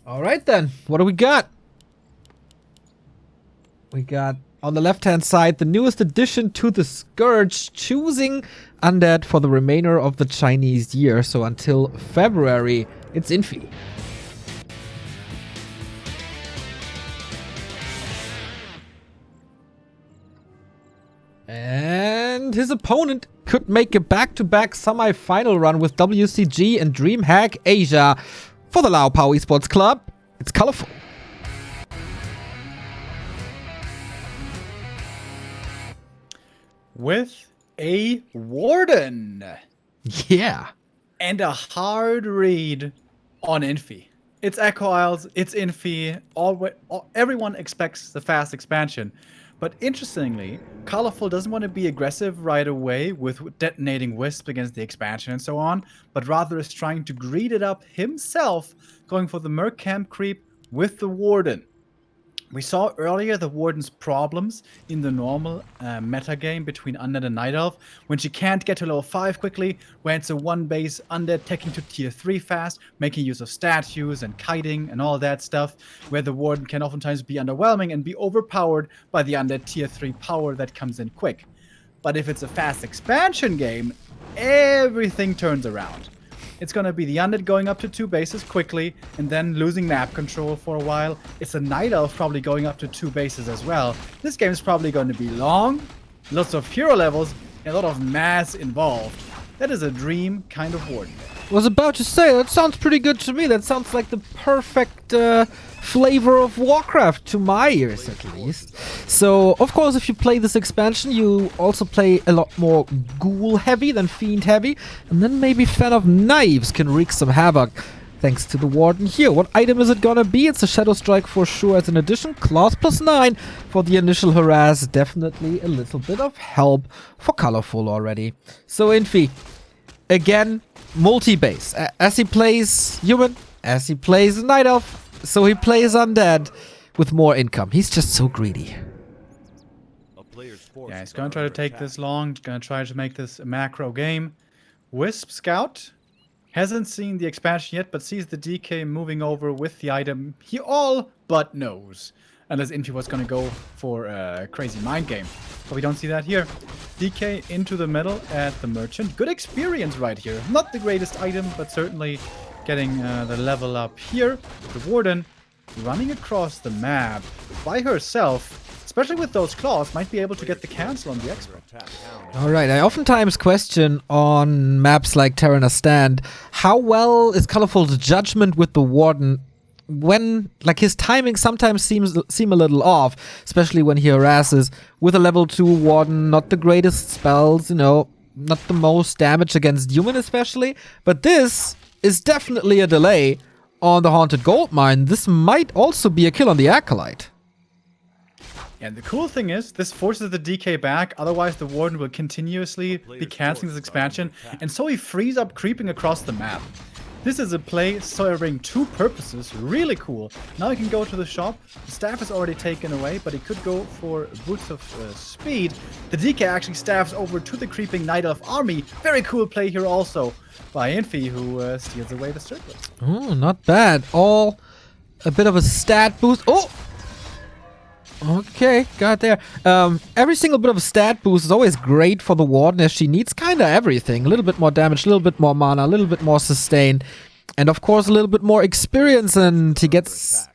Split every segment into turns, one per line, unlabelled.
Alright then, what do we got? We got, on the left-hand side, the newest addition to the Scourge, choosing Undead for the remainder of the Chinese year. So until February, it's Infi. And his opponent could make a back-to-back semi-final run with WCG and DreamHack Asia. For the Lao Pao Esports Club, it's colorful.
With a Warden.
Yeah.
And a hard read on Infi. It's Echo Isles, it's Infi. Everyone expects the fast expansion. But interestingly, Colorful doesn't want to be aggressive right away with detonating Wisp against the expansion and so on, but rather is trying to greed it up himself, going for the Merc Camp creep with the Warden. We saw earlier the Warden's problems in the normal meta game between Undead and Night Elf, when she can't get to level 5 quickly, when it's a one-base Undead taking to tier 3 fast, making use of statues and kiting and all that stuff, where the Warden can oftentimes be underwhelming and be overpowered by the Undead tier 3 power that comes in quick. But if it's a fast expansion game, everything turns around. It's going to be the Undead going up to 2 bases quickly and then losing map control for a while. It's a Night Elf probably going up to 2 bases as well. This game is probably going to be long, lots of hero levels, and a lot of mass involved. That is a dream kind of Warden.
Was about to say, that sounds pretty good to me. That sounds like the perfect flavor of Warcraft to my ears, at least. So, of course, if you play this expansion, you also play a lot more ghoul heavy than fiend heavy, and then maybe Fan of Knives can wreak some havoc. Thanks to the Warden here. What item is it gonna be? It's a Shadow Strike for sure as an addition. Claws +9 for the initial harass. Definitely a little bit of help for Colorful already. So, Infi, again, multi-base. As he plays human, as he plays Night Elf, so he plays Undead with more income. He's just so greedy.
Yeah, he's going to try to take this long. He's going to try to make this a macro game. Wisp Scout hasn't seen the expansion yet, but sees the DK moving over with the item he all but knows. Unless Infi was going to go for a crazy mind game. But we don't see that here. DK into the middle at the Merchant. Good experience right here. Not the greatest item, but certainly getting the level up here. The Warden running across the map by herself, especially with those claws, might be able to get the cancel on the expert.
Alright, I oftentimes question on maps like Terran Stand, how well is Colorful's judgment with the Warden when, like, his timing sometimes seem a little off, especially when he harasses with a level 2 Warden, not the greatest spells, you know, not the most damage against human especially, but this is definitely a delay on the Haunted Goldmine. This might also be a kill on the Acolyte.
And the cool thing is, this forces the DK back, otherwise the Warden will continuously be canceling this expansion, and so he frees up creeping across the map. This is a play serving 2 purposes, really cool. Now he can go to the shop, the staff is already taken away, but he could go for boots of speed. The DK actually staffs over to the creeping Night Elf army. Very cool play here also by Infi, who steals away the circlet.
Oh, not bad. All a bit of a stat boost. Oh! Okay, got there. Every single bit of stat boost is always great for the Warden, as she needs kinda everything. A little bit more damage, a little bit more mana, a little bit more sustain, and of course a little bit more experience, and he gets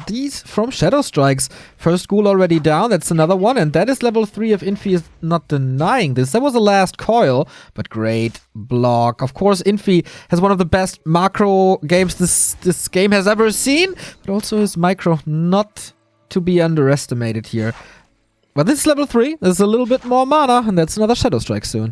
these from Shadow Strikes. First ghoul already down, that's another one, and that is level 3 if Infi is not denying this. That was the last coil, but great block. Of course, Infi has one of the best macro games this game has ever seen, but also his micro not to be underestimated here. But this is level 3, there's a little bit more mana, and that's another Shadow Strike soon.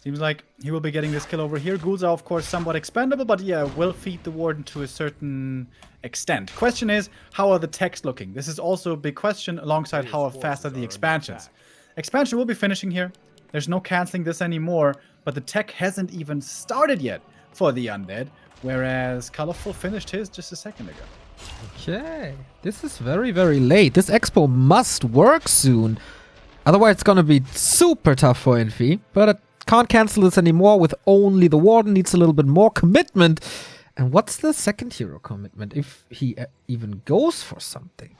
Seems like he will be getting this kill over here. Ghouls are, of course, somewhat expendable, but yeah, will feed the Warden to a certain extent. Question is, how are the techs looking? This is also a big question, alongside how fast are the expansions. Expansion will be finishing here. There's no canceling this anymore, but the tech hasn't even started yet for the Undead, whereas Colorful finished his just a second ago.
Okay, this is very, very late. This expo must work soon. Otherwise, it's gonna be super tough for Infi. But I can't cancel this anymore with only the Warden. Needs a little bit more commitment. And what's the second hero commitment if he even goes for something?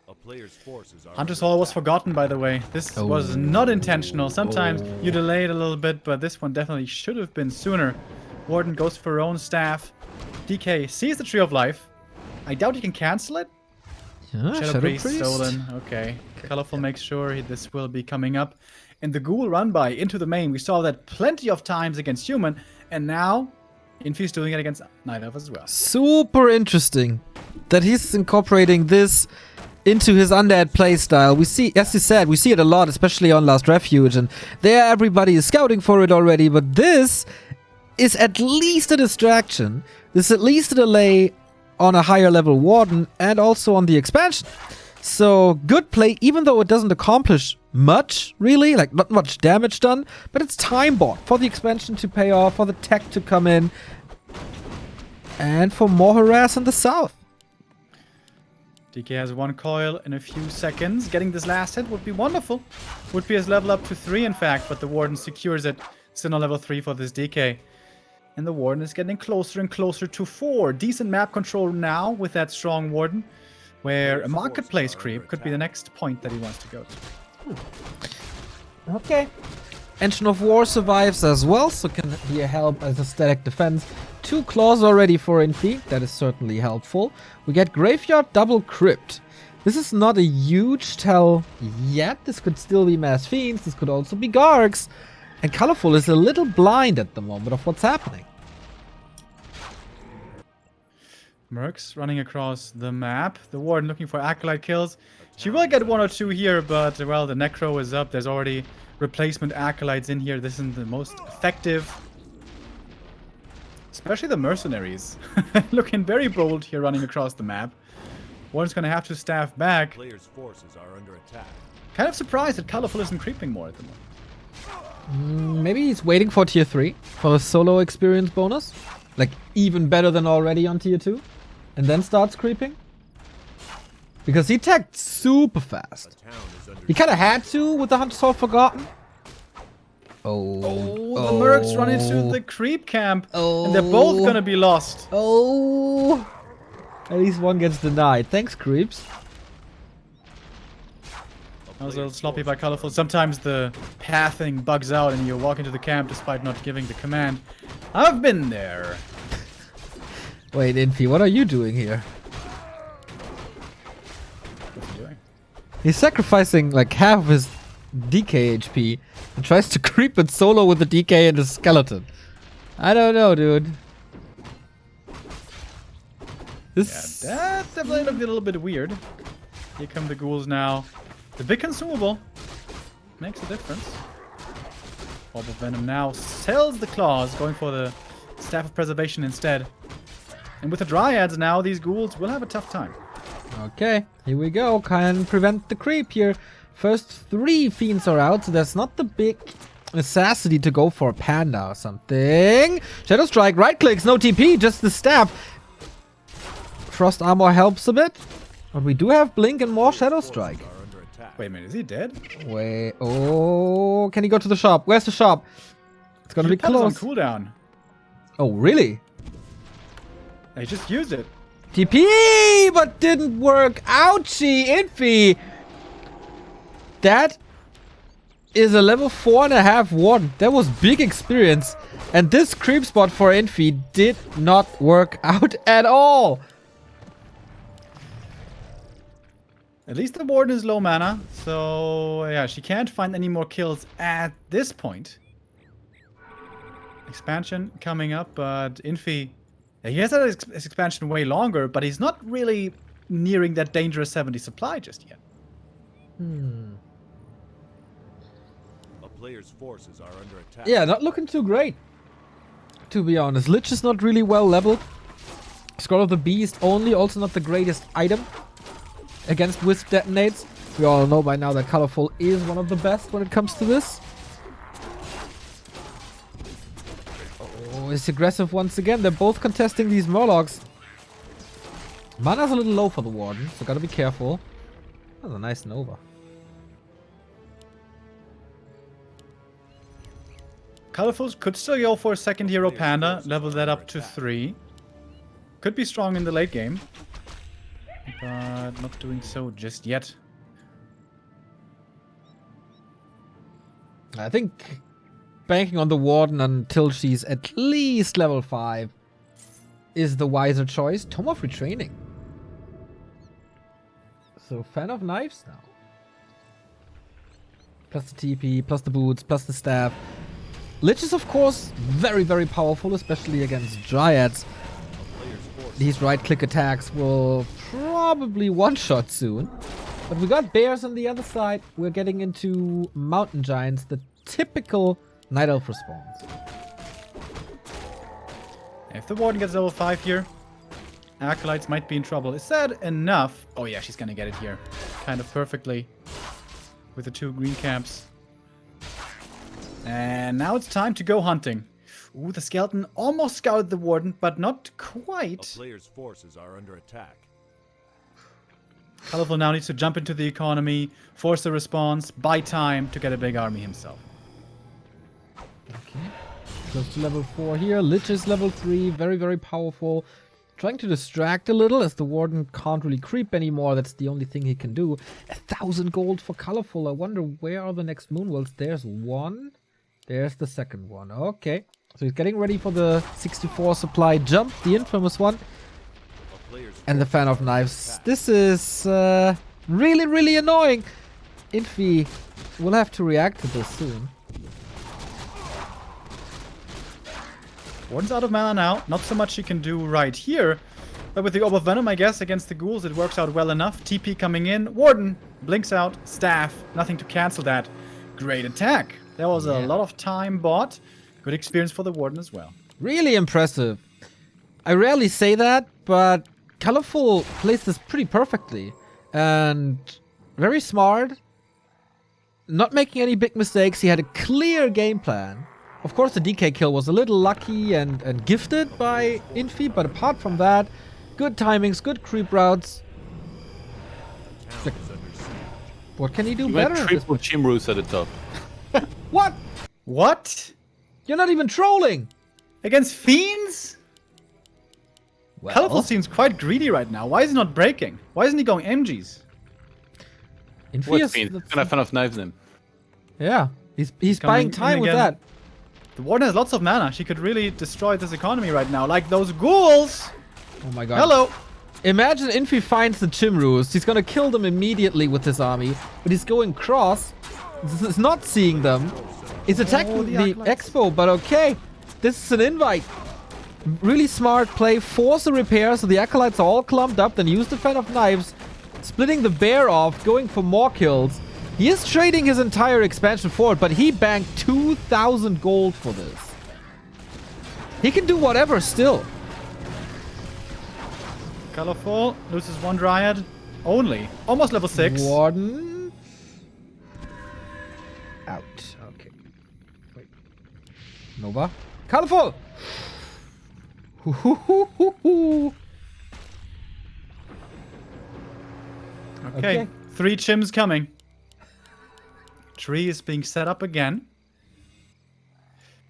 A player's forces are
Hunter's
under
Hall was
attack.
forgotten, by the way. This was not intentional. Sometimes you delay it a little bit, but this one definitely should have been sooner. Warden goes for her own staff. DK sees the Tree of Life. I doubt he can cancel it.
Yeah,
Shadow Priest stolen. Okay. Colorful makes sure this will be coming up. And the Ghoul run by into the main. We saw that plenty of times against Human. And now, Infi's doing it against Night Elf as well.
Super interesting that he's incorporating this into his undead playstyle. We see, as you said, we see it a lot, especially on Last Refuge. And there everybody is scouting for it already. But this is at least a distraction. This is at least a delay on a higher level Warden and also on the expansion. So good play, even though it doesn't accomplish much, really, like not much damage done, but it's time bought for the expansion to pay off, for the tech to come in, and for more harass in the south.
DK has one coil in a few seconds. Getting this last hit would be wonderful. Would be his level up to 3, in fact, but the Warden secures it. Still on level 3 for this DK. And the Warden is getting closer and closer to 4. Decent map control now with that strong Warden, where a marketplace creep could be the next point that he wants to go to.
Okay. Engine of War survives as well, so can be a help as a static defense. 2 claws already for Infi, that is certainly helpful. We get Graveyard Double Crypt. This is not a huge tell yet. This could still be Mass Fiends, this could also be Gargs. And Colorful is a little blind at the moment of what's happening.
Mercs running across the map. The Warden looking for Acolyte kills. She will get 1 or 2 here, but, well, the Necro is up. There's already replacement Acolytes in here. This isn't the most effective. Especially the Mercenaries. Looking very bold here running across the map. Warden's going to have to staff back.
Player's forces are under attack.
Kind of surprised that Colorful isn't creeping more at the moment.
Maybe he's waiting for tier 3 for a solo experience bonus. Like, even better than already on tier 2. And then starts creeping. Because he tagged super fast.
A town is under
He kind of had to with the Hunter's Hall Forgotten. Oh,
The Mercs run into the creep camp. And they're both going to be lost.
Oh. At least one gets denied. Thanks, creeps.
That was a little sloppy by Colorful. Sometimes the pathing bugs out and you walk into the camp despite not giving the command. I've been there.
Wait, Infi, what are you doing here?
What's he doing?
He's sacrificing like half of his DK HP and tries to creep it solo with the DK and the skeleton. I don't know, dude. This
Yeah, that definitely looked a little bit weird. Here come the ghouls now. The big consumable makes a difference. Orb of Venom now sells the claws, going for the Staff of Preservation instead. And with the Dryads now, these ghouls will have a tough time.
Okay, here we go. Can prevent the creep here. First 3 fiends are out, so there's not the big necessity to go for a panda or something. Shadow Strike, right clicks, no TP, just the stab. Frost Armor helps a bit. But we do have Blink and more Shadow Strike.
are under attack.
Wait a minute, is he dead?
Wait, oh, can he go to the shop? Where's the shop? It's gonna be
Pet is on
close.
cooldown.
Oh, really?
They just used it.
TP, but didn't work. Ouchie, Infi. That is a level 4.5 Warden. That was big experience. And this creep spot for Infi did not work out at all.
At least the Warden is low mana, so yeah, she can't find any more kills at this point. Expansion coming up, but Infi, yeah, he has had his expansion way longer, but he's not really nearing that dangerous 70 supply just yet.
A player's forces are under attack.
Yeah, not looking too great, to be honest. Lich is not really well leveled. Scroll of the Beast only, also not the greatest item against Wisp detonates. We all know by now that Colorful is one of the best when it comes to this. Oh, it's aggressive once again. They're both contesting these Murlocs. Mana's a little low for the Warden, so gotta be careful. That's a nice Nova.
Colorful could still go for a second hero panda, level that up to 3. Could be strong in the late game, but not doing so just yet.
I think banking on the Warden until she's at least level 5 is the wiser choice. Tome of Retraining. So, fan of knives now. Plus the TP, plus the boots, plus the staff. Lich is, of course, very, very powerful, especially against Dryads. These right-click attacks will probably one-shot soon. But we got bears on the other side. We're getting into mountain giants, the typical Night Elf response.
If the Warden gets level 5 here, Acolytes might be in trouble. Is that enough? Oh yeah, she's gonna get it here. Kind of perfectly. With the 2 green camps. And now it's time to go hunting. Ooh, the skeleton almost scouted the Warden, but not quite.
A player's forces are under attack.
Colorful now needs to jump into the economy, force a response, buy time to get a big army himself.
Okay. Close to level 4 here. Lich is level 3. Very, very powerful. Trying to distract a little as the Warden can't really creep anymore. That's the only thing he can do. 1,000 gold for Colorful. I wonder where are the next Moonwells. There's one. There's the second one. Okay. So he's getting ready for the 64 supply jump. The infamous one. And the Fan of Knives. This is really, really annoying. Infi will have to react to this soon.
Warden's out of mana now. Not so much she can do right here. But with the Orb of Venom, I guess, against the ghouls, it works out well enough. TP coming in. Warden blinks out. Staff. Nothing to cancel that. Great attack. There was a lot of time bought. Good experience for the Warden as well.
Really impressive. I rarely say that, but Colorful plays this pretty perfectly. And very smart. Not making any big mistakes. He had a clear game plan. Of course, the DK kill was a little lucky and gifted by Infi, but apart from that, good timings, good creep routes. Like, what can he do better?
Triple Chimroos at the top.
What?
What?
You're not even trolling!
Against Fiends?
Well,
Colorful seems quite greedy right now. Why is he not breaking? Why isn't he going MGs?
Infi
What
is
means? Can I Fan of Knives him?
yeah, he's buying time with that.
The Warden has lots of mana. She could really destroy this economy right now. Like those ghouls!
Oh my god.
Hello!
Imagine Infi finds the Chimroos. He's gonna kill them immediately with his army. But he's going cross. He's not seeing them. He's attacking the Expo, but okay. This is an invite. Really smart play. Force a repair so the Acolytes are all clumped up. Then use the Fan of Knives. Splitting the bear off. Going for more kills. He is trading his entire expansion forward, but he banked 2,000 gold for this. He can do whatever still.
Colorful loses 1 Dryad. Only. Almost level 6.
Warden. Out. Okay. Wait. Nova. Colorful!
Okay. 3 Chims coming. Tree is being set up again.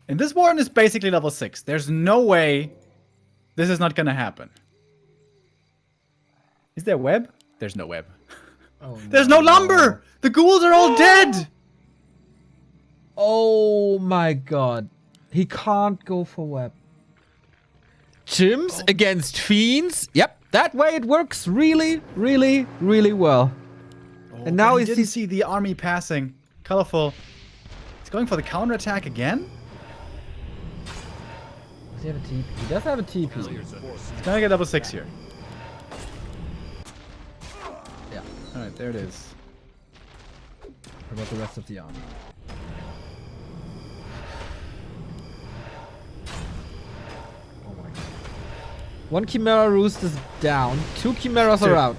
And this Warden is basically level 6. There's no way this is not gonna happen. Is there web? There's no web.
Oh,
There's no lumber! The ghouls are all dead!
Oh my god. He can't go for web. Chims against fiends? Yep, that way it works really, really, really well.
Oh,
and now
he
he's
didn't see the army passing. Colorful. He's going for the counterattack again?
Does he have a TP? He does have a TP.
He's gonna get level 6 here.
Yeah.
Alright, there it is.
What about the rest of the army? Oh my god. 1 Chimera Roost is down. 2 Chimeras are out.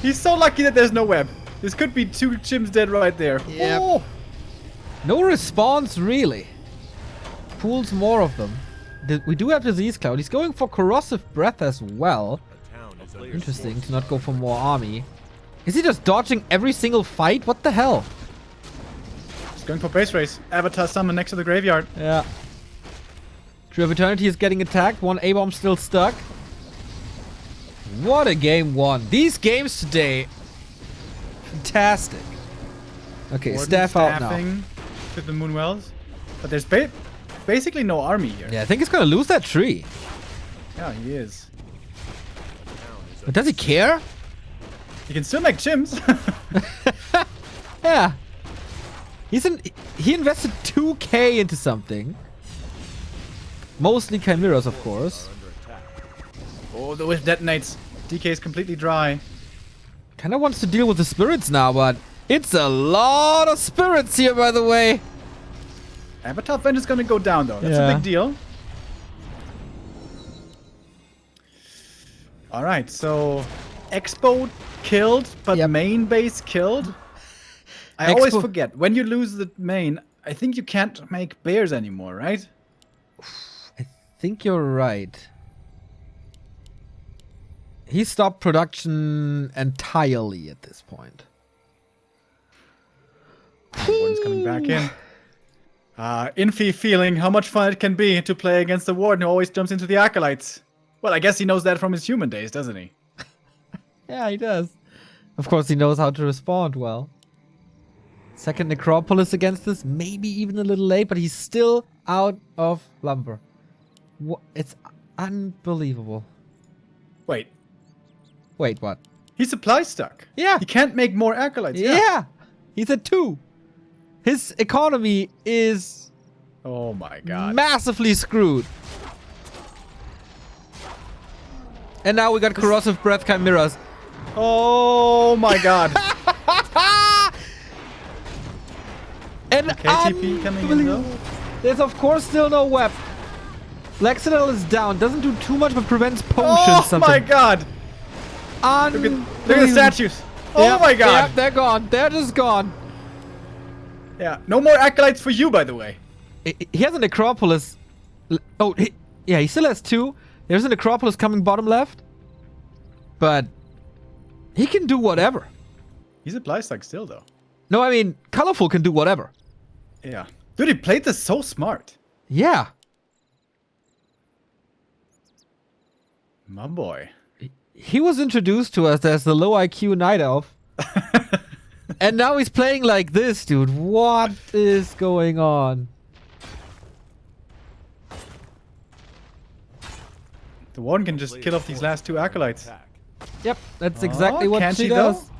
He's so lucky that there's no web. This could be 2 Chims dead right there.
Yep.
Oh.
No response, really. Pulls more of them. We do have Disease Cloud. He's going for Corrosive Breath as well. Interesting to not go for more army. Is he just dodging every single fight? What the hell?
He's going for base race. Avatar summon next to the graveyard.
Yeah. Tree of Eternity is getting attacked. One A-bomb still stuck. What a game one. These games today, fantastic. Okay,
Warden
staff out now.
staffing to the Moonwells. But there's basically no army here.
Yeah, I think he's gonna lose that tree.
Yeah, he is.
But does he care?
He can still make chims.
Yeah. He invested 2k into something. Mostly chimeras, of course.
Oh, the whiff detonates. DK is completely dry.
Kinda wants to deal with the spirits now, but it's a lot of spirits here, by the way.
Avatar Vent is gonna go down though. That's
Yeah.
a big deal. Alright, so Expo killed, but
Yep.
main base killed. I
Expo-
always forget. When you lose the main, I think you can't make bears anymore, right?
I think you're right. He stopped production entirely at this point.
Warden's coming back in. Infi feeling how much fun it can be to play against the Warden who always jumps into the Acolytes. Well, I guess he knows that from his human days, doesn't he?
Yeah, he does. Of course, he knows how to respond well. Second Necropolis against this, maybe even a little late, but he's still out of lumber. It's unbelievable.
Wait,
Wait, what?
he's supply stuck.
Yeah.
He can't make more Acolytes.
Yeah. He's at 2. His economy is
Oh my god.
massively screwed. And now we got Corrosive Breath Chimeras.
Oh my god.
And
KTP coming in though.
there's of course still no web. Black Citadel is down. Doesn't do too much, but prevents potions.
Oh
something.
my god. Look at the statues. Oh
Yep,
my god.
Yep, they're gone. They're just gone.
Yeah, no more Acolytes for you, by the way.
He has a Necropolis. Oh, yeah, he still has 2. There's a Necropolis coming bottom left. But he can do whatever.
He's a supply stuck still, though.
No, I mean, Colorful can do whatever.
Yeah. Dude, he played this so smart.
Yeah.
My boy.
He was introduced to us as the low IQ Night Elf. And now he's playing like this, dude. What is going on?
The Warden can just kill off these last 2 Acolytes.
Yep, that's exactly what
can
she
she
does.
though?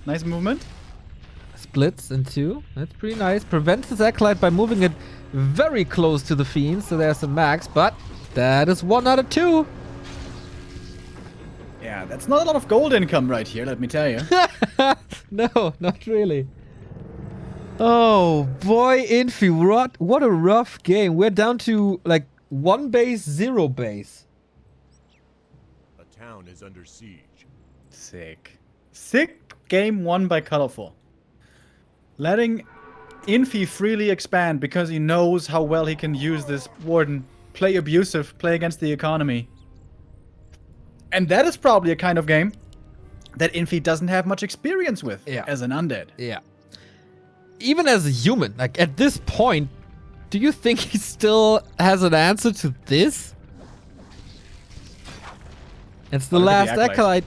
Nice movement.
Splits in 2. That's pretty nice. Prevents his Acolyte by moving it very close to the Fiend, so there's a max, but that is 1 out of 2.
Yeah, that's not a lot of gold income right here, let me tell you.
No, not really. Oh boy, Infi, what a rough game. We're down to like 1 base, 0 base.
A town is under siege.
Sick. Sick game won by Colorful. Letting Infi freely expand because he knows how well he can use this Warden. Play abusive, play against the economy. And that is probably a kind of game that Infi doesn't have much experience with as an undead.
Yeah. Even as a human, like at this point, do you think he still has an answer to this? It's the
Look at
last
the Acolyte.
Acolyte.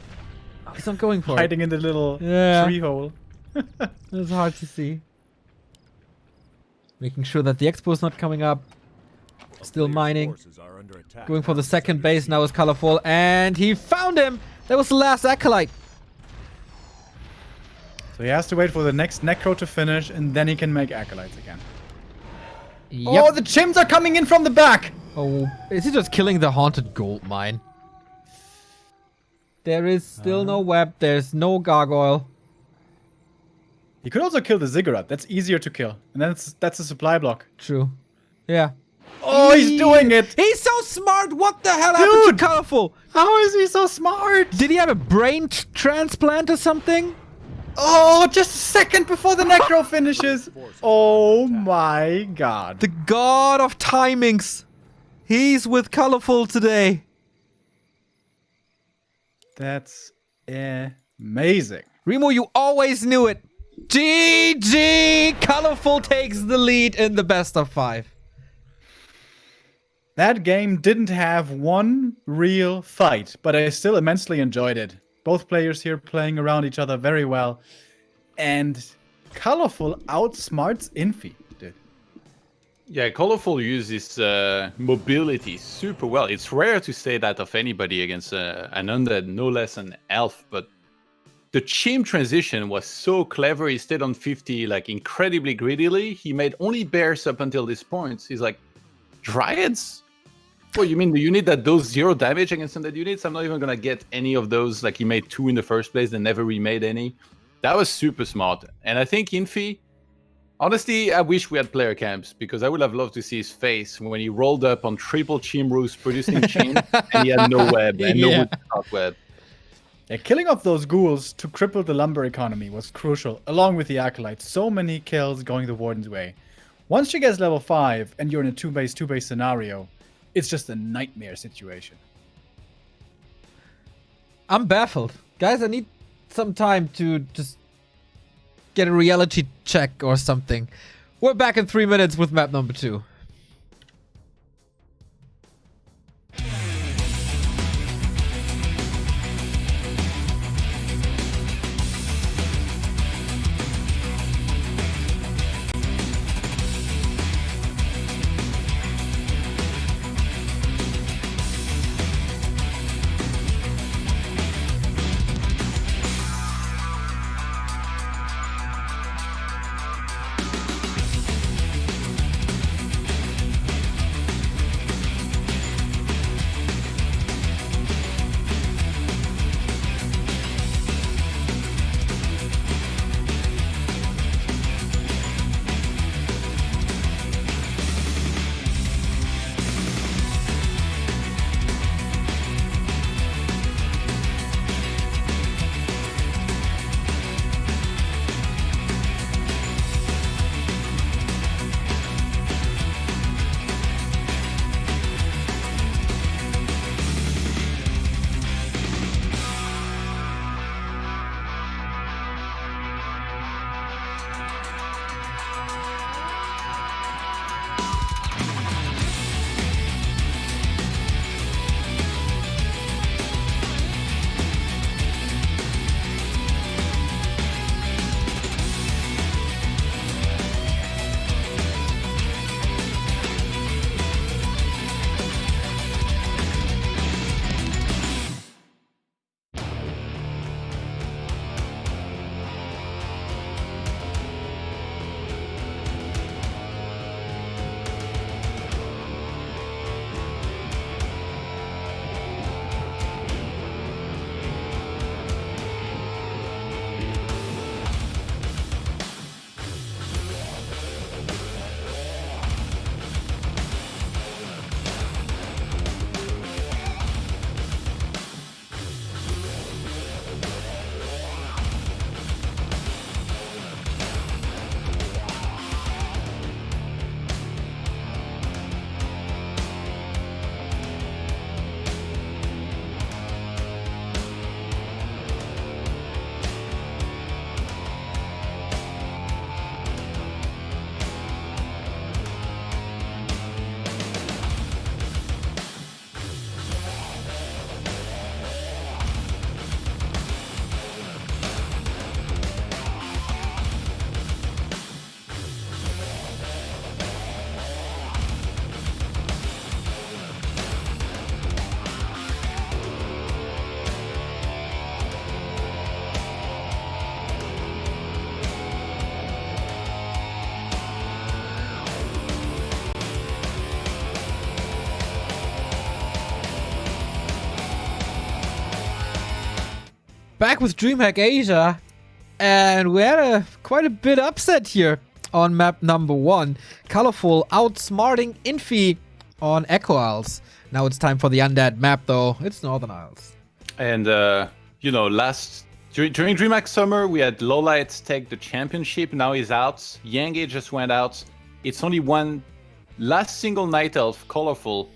Oh, he's not going for it.
Hiding in the little
Yeah.
tree hole.
It's hard to see. Making sure that the Expo is not coming up.
A
Still
player's
mining.
forces are under attack.
Going for the second base now is Colorful. And he found him! That was the last Acolyte.
So he has to wait for the next Necro to finish, and then he can make Acolytes again.
Yep.
Oh, the Chims are coming in from the back!
Oh, is he just killing the haunted gold mine? There is still no web. There's no gargoyle.
He could also kill the Ziggurat. That's easier to kill. And that's a supply block.
True. Yeah.
Oh, he's doing it!
He's so smart. What the hell happened
Dude!
to Colorful?
How is he so smart?
Did he have a brain transplant or something?
Oh, just a second before the Necro finishes. Oh my god.
The god of timings. He's with Colorful today.
That's amazing.
Remo, you always knew it. GG! Colorful takes the lead in the best of 5.
That game didn't have one real fight, but I still immensely enjoyed it. Both players here playing around each other very well. And Colorful outsmarts Infi, dude.
Yeah, Colorful uses mobility super well. It's rare to say that of anybody against an undead, no less an elf, but the chimp transition was so clever. He stayed on 50 like incredibly greedily. He made only bears up until this point. He's like, dryads? What you mean? Do you need that those 0 damage against undead units? I'm not even gonna get any of those. Like he made 2 in the first place, then never remade any. That was super smart. And I think Infi, honestly, I wish we had player camps because I would have loved to see his face when he rolled up on triple chim roofs producing chim and he had no web and no wood stock web.
Yeah, killing off those ghouls to cripple the lumber economy was crucial, along with the acolytes. So many kills going the warden's way. Once she gets level 5 and you're in a 2-base scenario, it's just a nightmare situation.
I'm baffled. Guys, I need some time to just get a reality check or something. We're back in 3 minutes with map number 2. Back with DreamHack Asia, and we had quite a bit upset here on map number 1. Colorful outsmarting Infi on Echo Isles. Now it's time for the undead map though. It's Northern Isles.
And you know, during DreamHack Summer, we had Lowlights take the championship. Now he's out. Yange just went out. It's only one last single Night Elf, Colorful.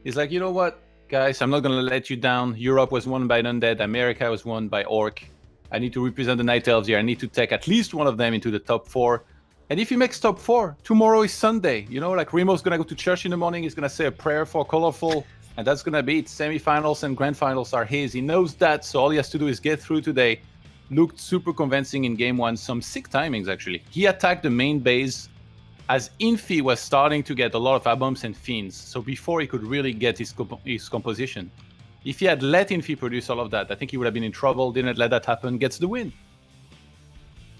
He's like, you know what? Guys, I'm not going to let you down. Europe was won by an undead. America was won by orc. I need to represent the Night Elves here. I need to take at least one of them into the top 4. And if he makes top 4, tomorrow is Sunday. You know, like Remo's gonna go to church in the morning. He's gonna say a prayer for Colorful, and that's gonna be it. Semifinals and grand finals are his. He knows that, so all he has to do is get through today. Looked super convincing in game 1. Some sick timings, actually. He attacked the main base as Infi was starting to get a lot of Aboms and Fiends, so before he could really get his composition. If he had let Infi produce all of that, I think he would have been in trouble. Didn't let that happen. Gets the win.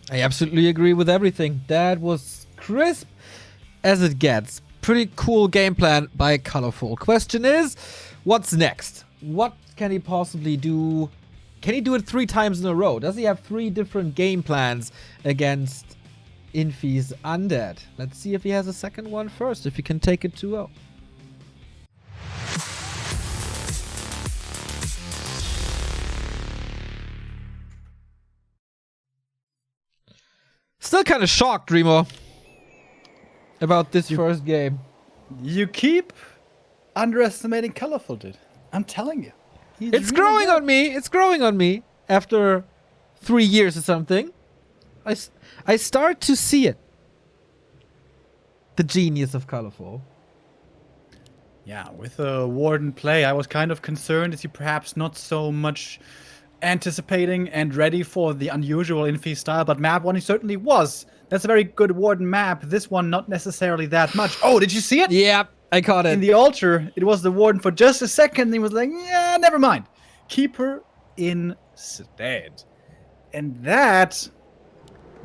I absolutely agree with everything. That was crisp as it gets. Pretty cool game plan by Colorful. Question is, what's next? What can he possibly do? Can he do it 3 times in a row? Does he have 3 different game plans against Infi's Undead? Let's see if he has a second one first, if he can take it 2-0. Still kind of shocked, Remo, about this first game.
You keep underestimating Colorful, dude. I'm telling you. He's
It's
really
growing
good.
on me. It's growing on me after 3 years or something. I start to see it. The genius of Colorful.
Yeah, with the Warden play, I was kind of concerned. Is he perhaps not so much anticipating and ready for the unusual Infi style? But map 1, he certainly was. That's a very good Warden map. This one, not necessarily that much. Oh, did you see it?
Yeah, I caught it.
In the altar, it was the Warden for just a second. And he was like, yeah, never mind. Keeper instead. And that,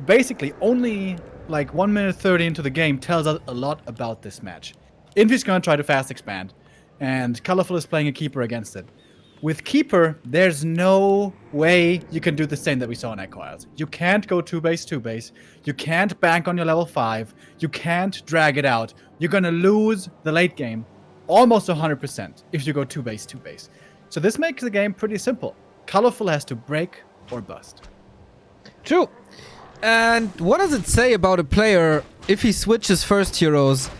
basically, only like 1 minute 30 into the game tells us a lot about this match. Infi's going to try to fast expand, and Colorful is playing a Keeper against it. With Keeper, there's no way you can do the same that we saw in Echo Isles. You can't go 2-base, 2-base. You can't bank on your level 5. You can't drag it out. You're going to lose the late game almost 100% if you go 2-base, 2-base. So this makes the game pretty simple. Colorful has to break or bust.
True. And what does it say about a player if he switches first heroes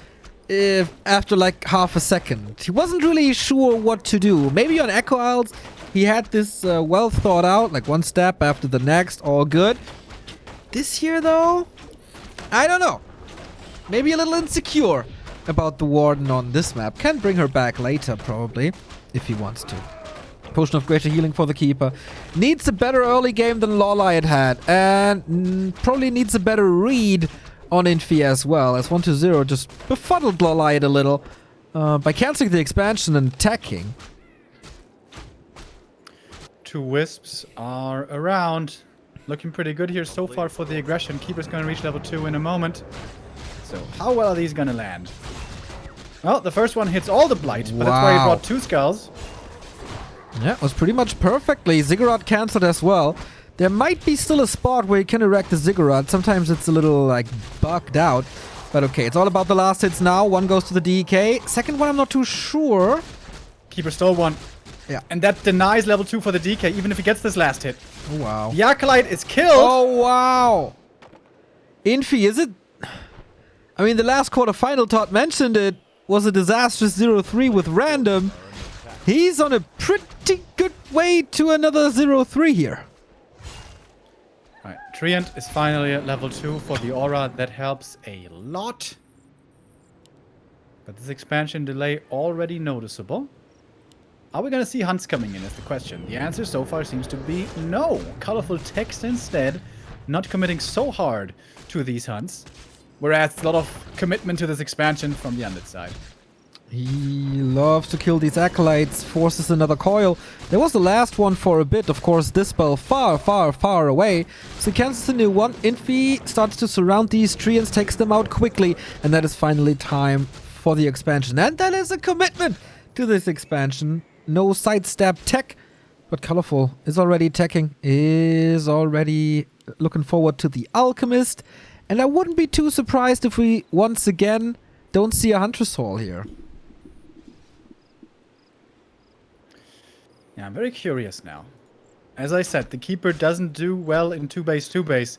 if after like half a second? He wasn't really sure what to do. Maybe on Echo Isles, he had this well thought out, like one step after the next, all good. This here, though, I don't know. Maybe a little insecure about the Warden on this map. Can bring her back later, probably, if he wants to. Potion of Greater Healing for the Keeper. Needs a better early game than Lolai had, and probably needs a better read on Infi as well, as 1-0 just befuddled Lolai a little by cancelling the expansion and attacking.
2 Wisps are around. Looking pretty good here so far for the aggression. Keeper's going to reach level 2 in a moment. So how well are these going to land? Well, the first one hits all the Blight, but that's why he
Wow.
brought 2 Skulls.
Yeah, it was pretty much perfectly. Ziggurat cancelled as well. There might be still a spot where you can erect the Ziggurat. Sometimes it's a little, like, bugged out. But okay, it's all about the last hits now. One goes to the DK. Second one, I'm not too sure.
Keeper stole 1.
Yeah.
And that denies level 2 for the DK, even if he gets this last hit.
Oh, wow.
The Acolyte is killed.
Oh, wow. Infi, is it? I mean, the last quarterfinal Todd mentioned it was a disastrous 0-3 with random. He's on a pretty good way to another 0-3 here.
Alright, Treant is finally at level 2 for the Aura. That helps a lot. But this expansion delay already noticeable. Are we going to see hunts coming in is the question. The answer so far seems to be no. Colorful text instead, not committing so hard to these hunts. Whereas a lot of commitment to this expansion from the Undead side.
He loves to kill these acolytes, forces another coil. There was the last one for a bit, of course, this spell far, far, far away. So he cancels a new one. Infi starts to surround these treants, takes them out quickly, and that is finally time for the expansion. And that is a commitment to this expansion. No sidestep tech, but Colorful is already teching, is already looking forward to the Alchemist. And I wouldn't be too surprised if we once again don't see a Huntress Hall here.
Yeah, I'm very curious now. As I said, the Keeper doesn't do well in 2-base, 2-base.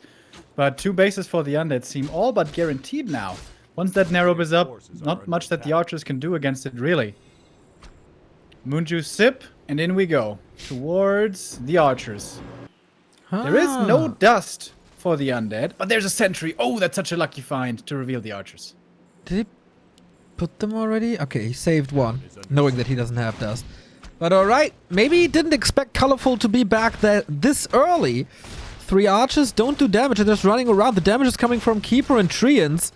But 2 bases for the Undead seem all but guaranteed now. Once that narrow is up, not much that the Archers can do against it, really. Moonjuice sip, and in we go. Towards the Archers. There is no dust for the undead. But there's a sentry. Oh, that's such a lucky find to reveal the archers.
Did he put them already? Okay, he saved one, knowing that he doesn't have dust. But alright, maybe he didn't expect Colorful to be back this early. 3 archers don't do damage, they're just running around. The damage is coming from Keeper and Treants.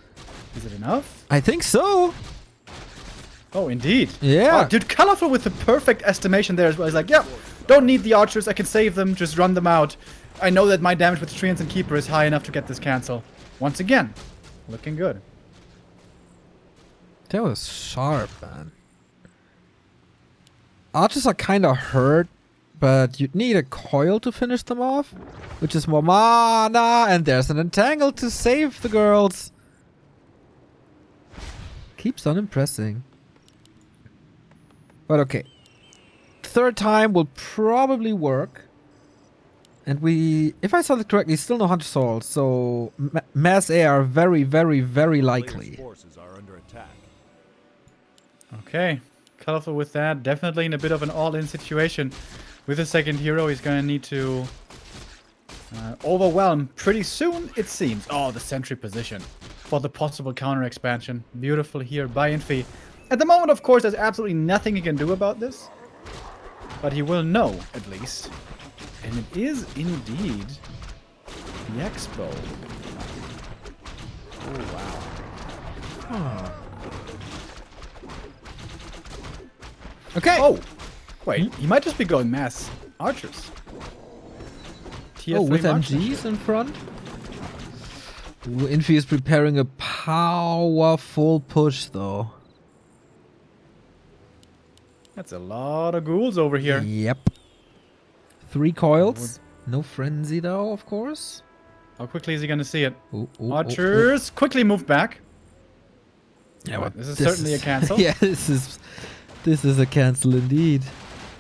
Is it enough?
I think so.
Oh, indeed.
Yeah.
Oh, dude, Colorful with the perfect estimation there as well. He's like, yeah, don't need the archers. I can save them. Just run them out. I know that my damage with Treants and Keeper is high enough to get this cancel. Once again, looking good.
That was sharp, man. Archers are kind of hurt, but you'd need a coil to finish them off, which is more mana, and there's an entangle to save the girls. Keeps on impressing. But okay. 3rd time will probably work. And we, if I saw it correctly, still no Hunter Souls, so mass air are very, very, very likely.
Players' forces are under attack.
Okay. Colorful with that. Definitely in a bit of an all-in situation. With the 2nd hero, he's going to need to overwhelm pretty soon, it seems. Oh, the sentry position for the possible counter expansion. Beautiful here by Infi. At the moment, of course, there's absolutely nothing he can do about this. But he will know, at least. And it is indeed the Expo. Oh, wow.
Oh. Okay.
Oh! Wait, he might just be going mass archers. Tier 3
with
archers.
MGs in front? Ooh, Infi is preparing a powerful push, though.
That's a lot of ghouls over here.
Yep. 3 coils. No frenzy, though, of course.
How quickly is he going to see it?
Ooh, ooh,
Archers quickly move back.
Yeah,
Oh,
well,
this is certainly a cancel.
Yeah, this is a cancel indeed.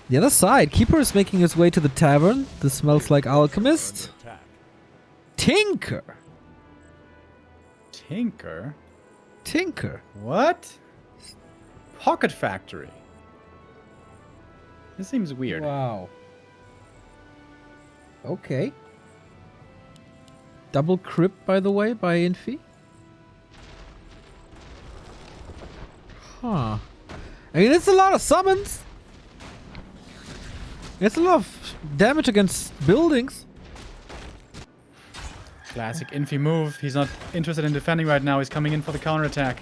The other side, Keeper is making his way to the tavern. This smells like Alchemist.
Attack.
Tinker.
Tinker?
Tinker.
What? Pocket Factory. This seems weird.
Wow. Okay. Double crypt, by the way, by Infi. Huh. I mean, it's a lot of summons. It's a lot of damage against buildings.
Classic Infi move. He's not interested in defending right now. He's coming in for the counterattack.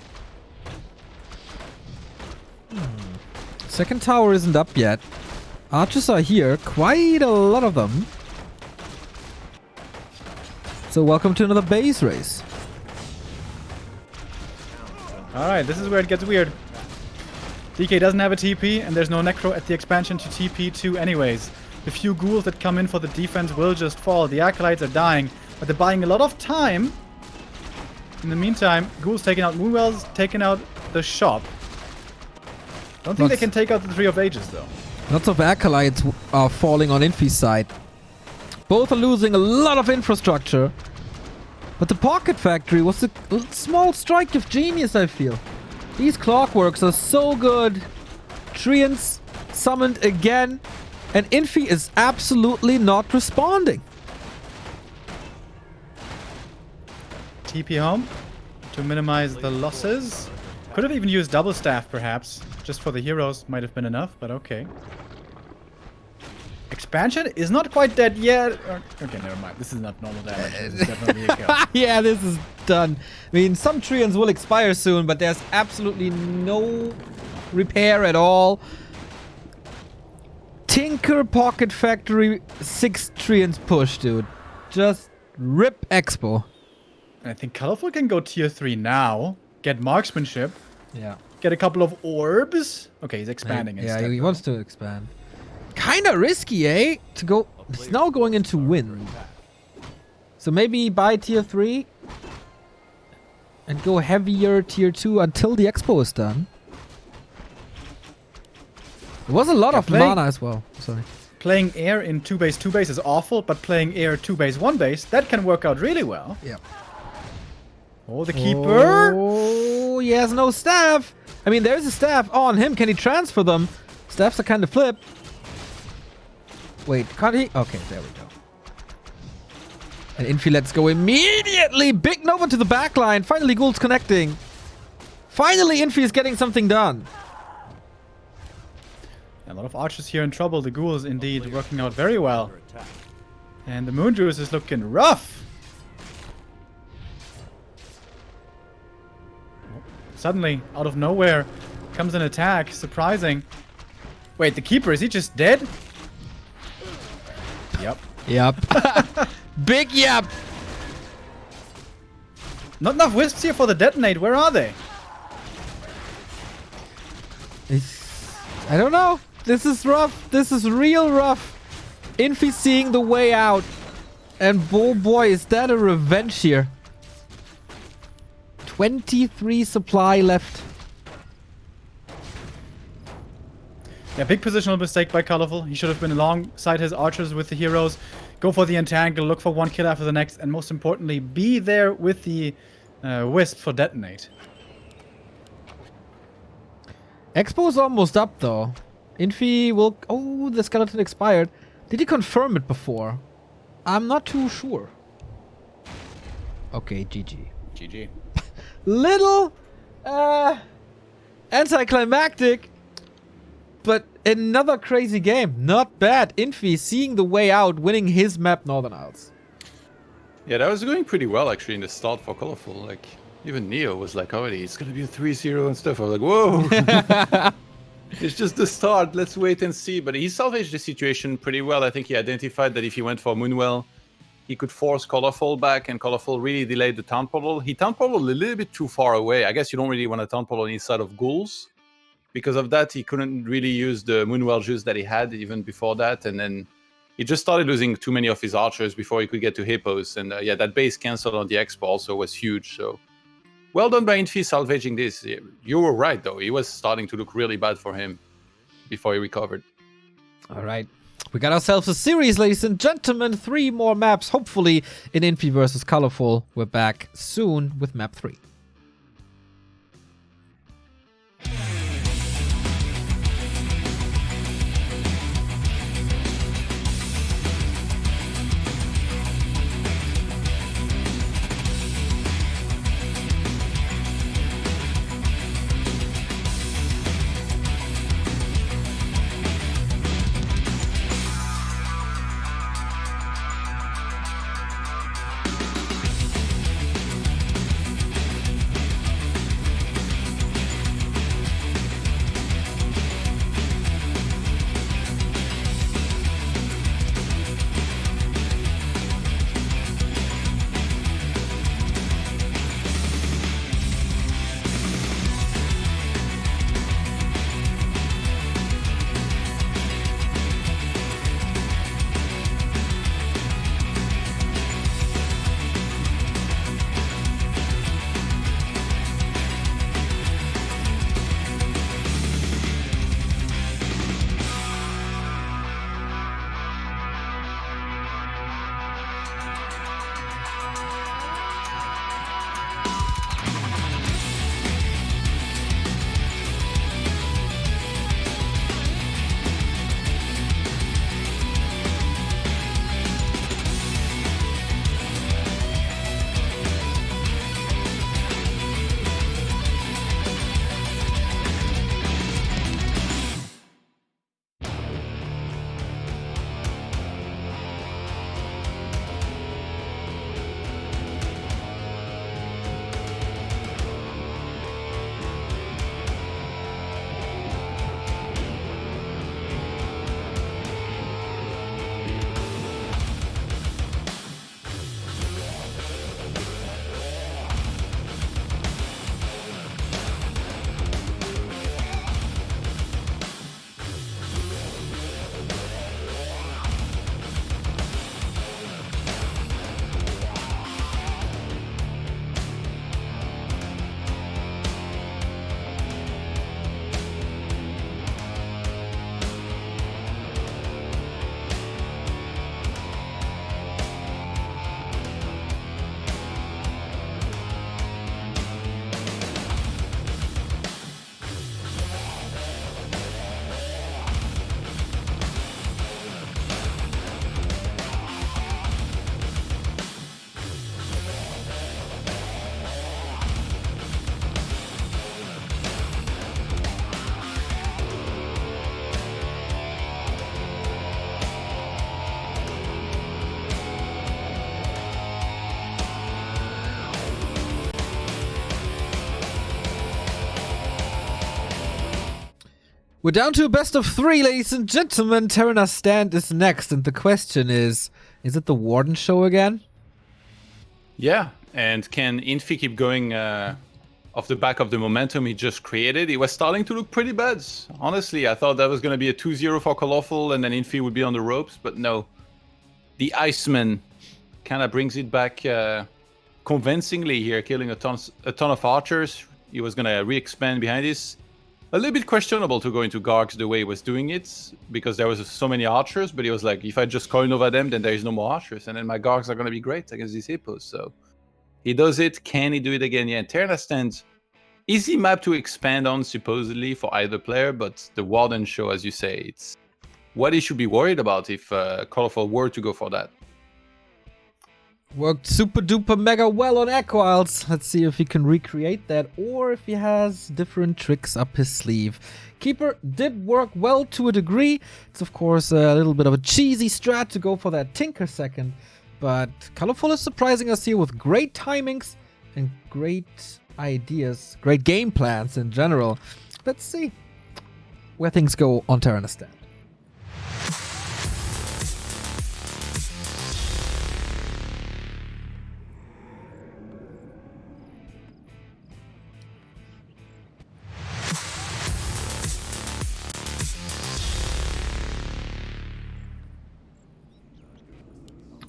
Second tower isn't up yet. Archers are here. Quite a lot of them. So welcome to another base race.
Alright, this is where it gets weird. DK doesn't have a TP, and there's no Necro at the expansion to TP to anyways. The few ghouls that come in for the defense will just fall. The Acolytes are dying, but they're buying a lot of time. In the meantime, ghouls taking out Moonwells, taking out the shop. Don't think they can take out the Three of Ages, though.
Lots of Acolytes are falling on Infi's side. Both are losing a lot of infrastructure. But the Pocket Factory was a small strike of genius, I feel. These clockworks are so good. Treants summoned again. And Infi is absolutely not responding.
TP home to minimize the losses. Could have even used double staff, perhaps. Just for the heroes might have been enough, but okay. Expansion is not quite dead yet. Okay, never mind. This is not normal damage. This is definitely a kill.
Yeah, this is done. I mean, some Treants will expire soon, but there's absolutely no repair at all. Tinker Pocket Factory 6 Treants push, dude. Just rip Expo.
I think Colorful can go tier 3 now. Get marksmanship.
Yeah.
Get a couple of orbs. Okay, he's expanding
Yeah,
instead.
he wants to expand. Kinda risky, eh? To go. It's now going into win. So maybe buy tier 3 and go heavier tier 2 until the expo is done. There was a lot of mana as well. Sorry.
Playing air in 2 base is awful, but playing air 2 base, 1 base, that can work out really well.
Yeah.
Oh, the keeper.
Oh, he has no staff. I mean, there's a staff on him. Can he transfer them? Staffs are kind of flipped. Wait, can't he? Okay, there we go. And Infi lets go immediately. Big Nova to the backline. Finally, Ghoul's connecting. Finally, Infi is getting something done.
A lot of archers here in trouble. The Ghoul is indeed working out very well. And the Moon Juice is looking rough. Suddenly, out of nowhere, comes an attack. Surprising. Wait, the Keeper, is he just dead? Yep.
Yep. Big yep.
Not enough Wisps here for the detonate. Where are they?
I don't know. This is rough. This is real rough. Infi seeing the way out. And oh boy, is that a revenge here. 23 supply left.
Yeah, big positional mistake by Colorful. He should have been alongside his archers with the heroes. Go for the entangle, look for one kill after the next, and most importantly, be there with the Wisp for detonate.
Expo's almost up though. Infi will... Oh, the skeleton expired. Did he confirm it before? I'm not too sure. Okay, GG.
GG.
Little anticlimactic, but another crazy game. Not bad. Infi seeing the way out, winning his map Northern Isles.
Yeah, that was going pretty well actually in the start for Colorful. Like, even Neo was like, already, it's gonna be a 3-0 and stuff. I was like, whoa. It's just the start. Let's wait and see. But he salvaged the situation pretty well. I think he identified that if he went for Moonwell, he could force Colorful back, and Colorful really delayed the Town Portal. He Town Portal a little bit too far away. I guess you don't really want a Town Portal inside of Ghouls. Because of that, he couldn't really use the Moonwell juice that he had even before that. And then he just started losing too many of his archers before he could get to Hippos. And yeah, that base cancel on the Expo also was huge. So well done by Infi salvaging this. You were right, though. It was starting to look really bad for him before he recovered.
All right. We got ourselves a series, ladies and gentlemen. 3 more maps, hopefully, in Infi versus Colorful. We're back soon with map 3. We're down to a best of 3, ladies and gentlemen. Terra's stand is next, and the question is it the Warden show again?
Yeah, and can Infi keep going off the back of the momentum he just created? It was starting to look pretty bad. Honestly, I thought that was going to be a 2-0 for Colorful, and then Infi would be on the ropes, but no. The Iceman kind of brings it back convincingly here, killing a ton of archers. He was going to re-expand behind this. A little bit questionable to go into Gargs the way he was doing it, because there was so many archers, but he was like, if I just coin over them, then there is no more archers, and then my Gargs are going to be great against these hippos. So he does it. Can he do it again? Yeah, Terra stands. Easy map to expand on, supposedly, for either player, but the Warden show, as you say, it's what he should be worried about if Colorful were to go for that.
Worked super duper mega well on Echo Isles. Let's see if he can recreate that or if he has different tricks up his sleeve. Keeper did work well to a degree. It's of course a little bit of a cheesy strat to go for that Tinker second, but Colorful is surprising us here with great timings and great ideas, great game plans in general. Let's see where things go on Terra stand.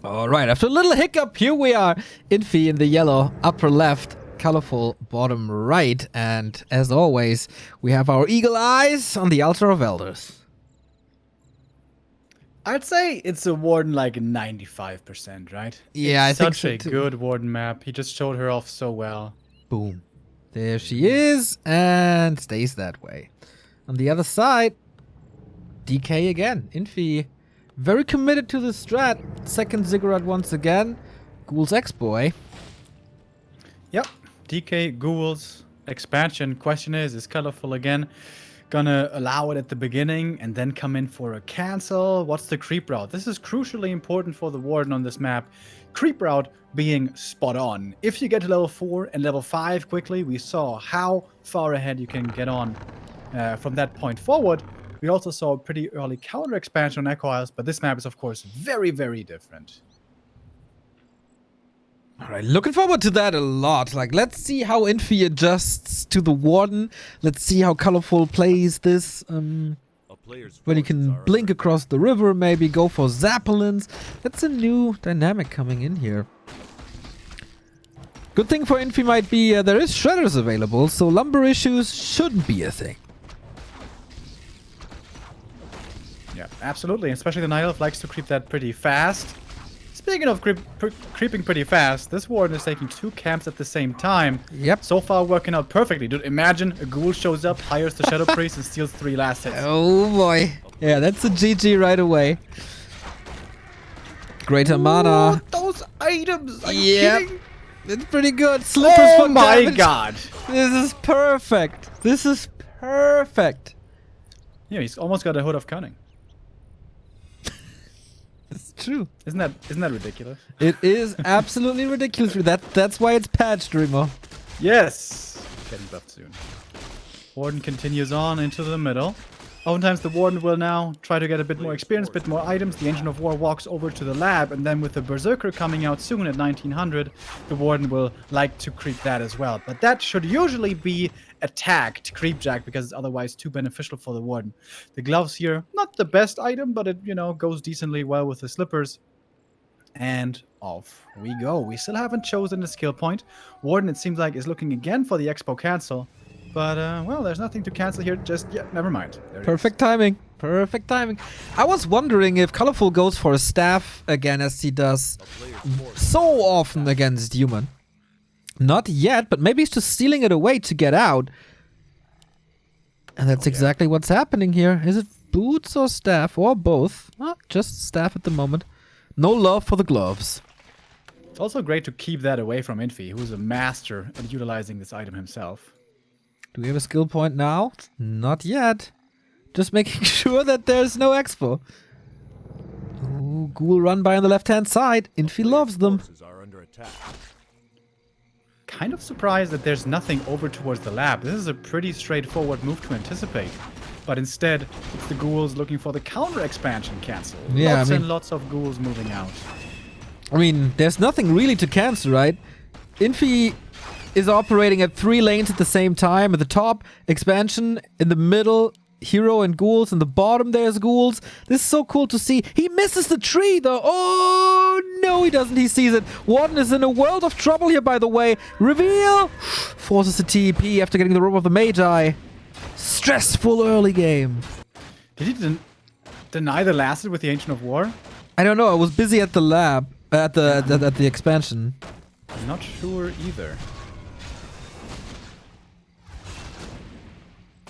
Alright, after a little hiccup, here we are. Infi in the yellow upper left, Colorful bottom right, and as always, we have our eagle eyes on the altar of elders.
I'd say it's a Warden like 95%, right?
Yeah,
It's
I think
such
so
a
too.
good Warden map. He just showed her off so well.
Boom. There she is, and stays that way. On the other side, DK again. Infi very committed to the strat. Second ziggurat once again. Ghoul's ex-boy.
Yep. DK Ghouls expansion. Question is Colorful again gonna allow it at the beginning and then come in for a cancel? What's the creep route? This is crucially important for the Warden on this map. Creep route being spot on. If you get to level 4 and level 5 quickly, we saw how far ahead you can get on from that point forward. We also saw a pretty early counter expansion on Echo Isles, but this map is of course very, very different.
Alright, looking forward to that a lot. Like, let's see how Infi adjusts to the Warden. Let's see how Colorful plays this.
A player's
When he
forces
can
are
blink
under
across the river, maybe go for Zeppelins. That's a new dynamic coming in here. Good thing for Infi might be there is shredders available, so lumber issues shouldn't be a thing.
Yeah, absolutely. Especially the Night Elf likes to creep that pretty fast. Speaking of creeping pretty fast, this Warden is taking 2 camps at the same time.
Yep.
So far working out perfectly. Dude, imagine a Ghoul shows up, hires the Shadow Priest, and steals 3 last hits.
Oh boy. Yeah, that's a GG right away. Greater mana.
Ooh, those items! Are you
Yep.
kidding?
It's pretty good. Slippers
Oh
for
my
damage.
god!
This is perfect. This is perfect.
Yeah, he's almost got a Hood of Cunning.
It's true.
Isn't that ridiculous?
It is absolutely ridiculous. That's why it's patched, Remo.
Yes! Getting buffed soon. Warden continues on into the middle. Oftentimes the Warden will now try to get a bit more experience, a bit more items. The Ancient of War walks over to the lab, and then with the Berserker coming out soon at 1900, the Warden will like to creep that as well. But that should usually be attacked creepjack, because it's otherwise too beneficial for the Warden. The gloves here, not the best item, but it, you know, goes decently well with the slippers. And off we go. We still haven't chosen a skill point. Warden, it seems like, is looking again for the Expo cancel. But, well, there's nothing to cancel here just yet. Never mind. There it
Perfect timing. Perfect timing. I was wondering if Colorful goes for a staff again, as he does so often against human. Not yet, but maybe he's just stealing it away to get out. And that's exactly what's happening here. Is it boots or staff or both? Just staff at the moment. No love for the gloves.
It's also great to keep that away from Infi, who's a master at utilizing this item himself.
Do we have a skill point now? Not yet. Just making sure that there's no expo. Ooh, Ghoul run by on the left-hand side. Infi loves them.
forces are under attack.
Kind of surprised that there's nothing over towards the lab. This is a pretty straightforward move to anticipate. But instead, it's the ghouls looking for the counter expansion cancel.
Yeah,
Lots
I mean-
and lots of ghouls moving out.
I mean, there's nothing really to cancel, right? Infi is operating at 3 lanes at the same time. At the top, expansion. In the middle, hero and ghouls. In the bottom, there's ghouls. This is so cool to see. He misses the tree, though. Oh, no, he doesn't. He sees it. Warden is in a world of trouble here, by the way. Reveal! Forces a TP after getting the robe of the Magi. Stressful early game.
Did he deny the last hit with the Ancient of War?
I don't know. I was busy at the lab. At the expansion.
I'm not sure either.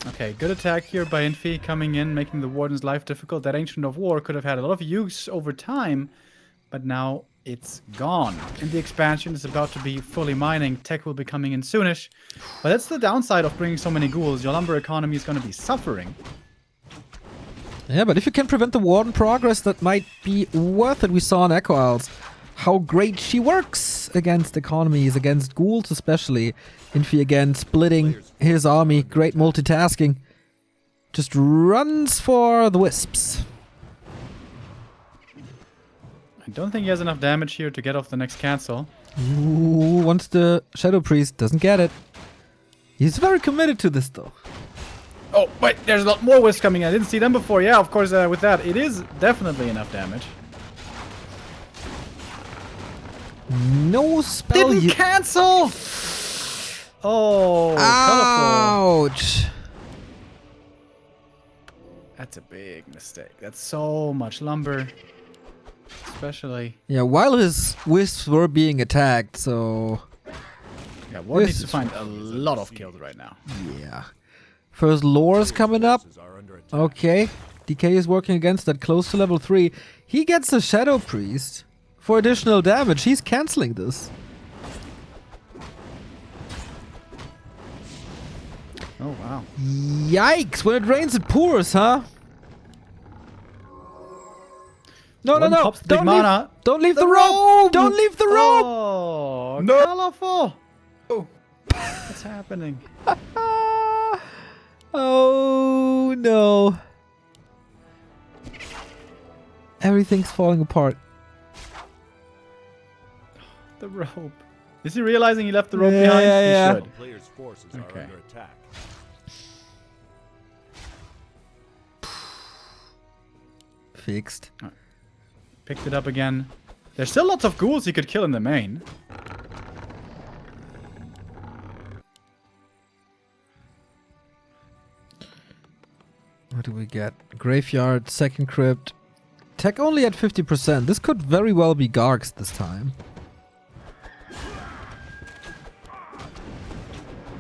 Okay, good attack here by Infi coming in, making the Warden's life difficult. That Ancient of War could have had a lot of use over time, but now it's gone. And the expansion is about to be fully mining. Tech will be coming in soonish. But that's the downside of bringing so many ghouls. Your lumber economy is going to be suffering.
Yeah, but if you can prevent the Warden progress, that might be worth it. We saw in Echo Isles how great she works against economies, against ghouls especially. Infi again splitting his army, great multitasking. Just runs for the wisps.
I don't think he has enough damage here to get off the next cancel.
Ooh, wants the Shadow Priest, doesn't get it. He's very committed to this though.
Oh, wait, there's a lot more wisps coming in. I didn't see them before. Yeah, of course, with that, it is definitely enough damage.
No spell
Didn't
yet.
cancel! Oh, colorful.
Ouch.
That's a big mistake. That's so much lumber. Especially.
Yeah, while his wisps were being attacked, so...
Yeah, Ward
This
needs to
is
find a lot of kills right now.
yeah. First lore's coming up.
Forces are under attack.
Okay. DK is working against that close to level 3. He gets a Shadow Priest for additional damage. He's canceling this.
Oh, wow.
Yikes! When it rains, it pours, huh? No,
One
no, no!
pops the big
Don't
mana.
leave, don't leave the,
The
rope!
rope!
Don't leave the rope!
Oh,
No.
colorful! Oh. What's happening?
Oh no! Everything's falling apart.
The rope. Is he realizing he left the rope
Yeah,
behind?
yeah, yeah.
He
The
should.
player's forces
Okay.
are under attack.
Fixed.
Picked it up again. There's still lots of ghouls he could kill in the main.
What do we get? Graveyard, second crypt. Tech only at 50%. This could very well be Gargs this time.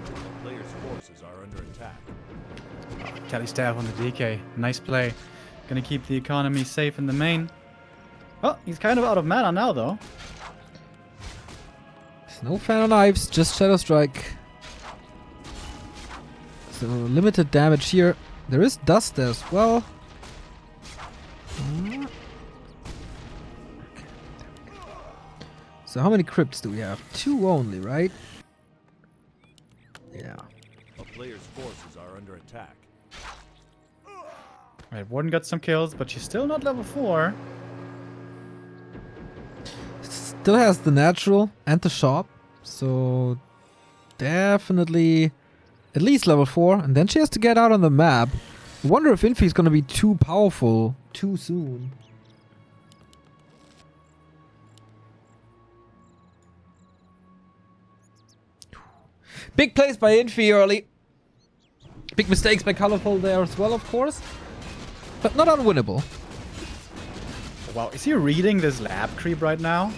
The player's forces are under attack.
Tally staff on the DK. Nice play. Gonna keep the economy safe in the main. Oh, he's kind of out of mana now, though.
There's no fan of knives, just Shadow Strike. So limited damage here. There is dust as well. So how many crypts do we have? 2 only, right? Yeah.
A player's forces are under attack.
Right, Warden got some kills, but she's still not level 4.
Still has the natural and the shop. So definitely at least level 4. And then she has to get out on the map. I wonder if Infi is going to be too powerful too soon. Big plays by Infi early. Big mistakes by Colorful there as well, of course. But not unwinnable.
Wow, is he reading this lab creep right now?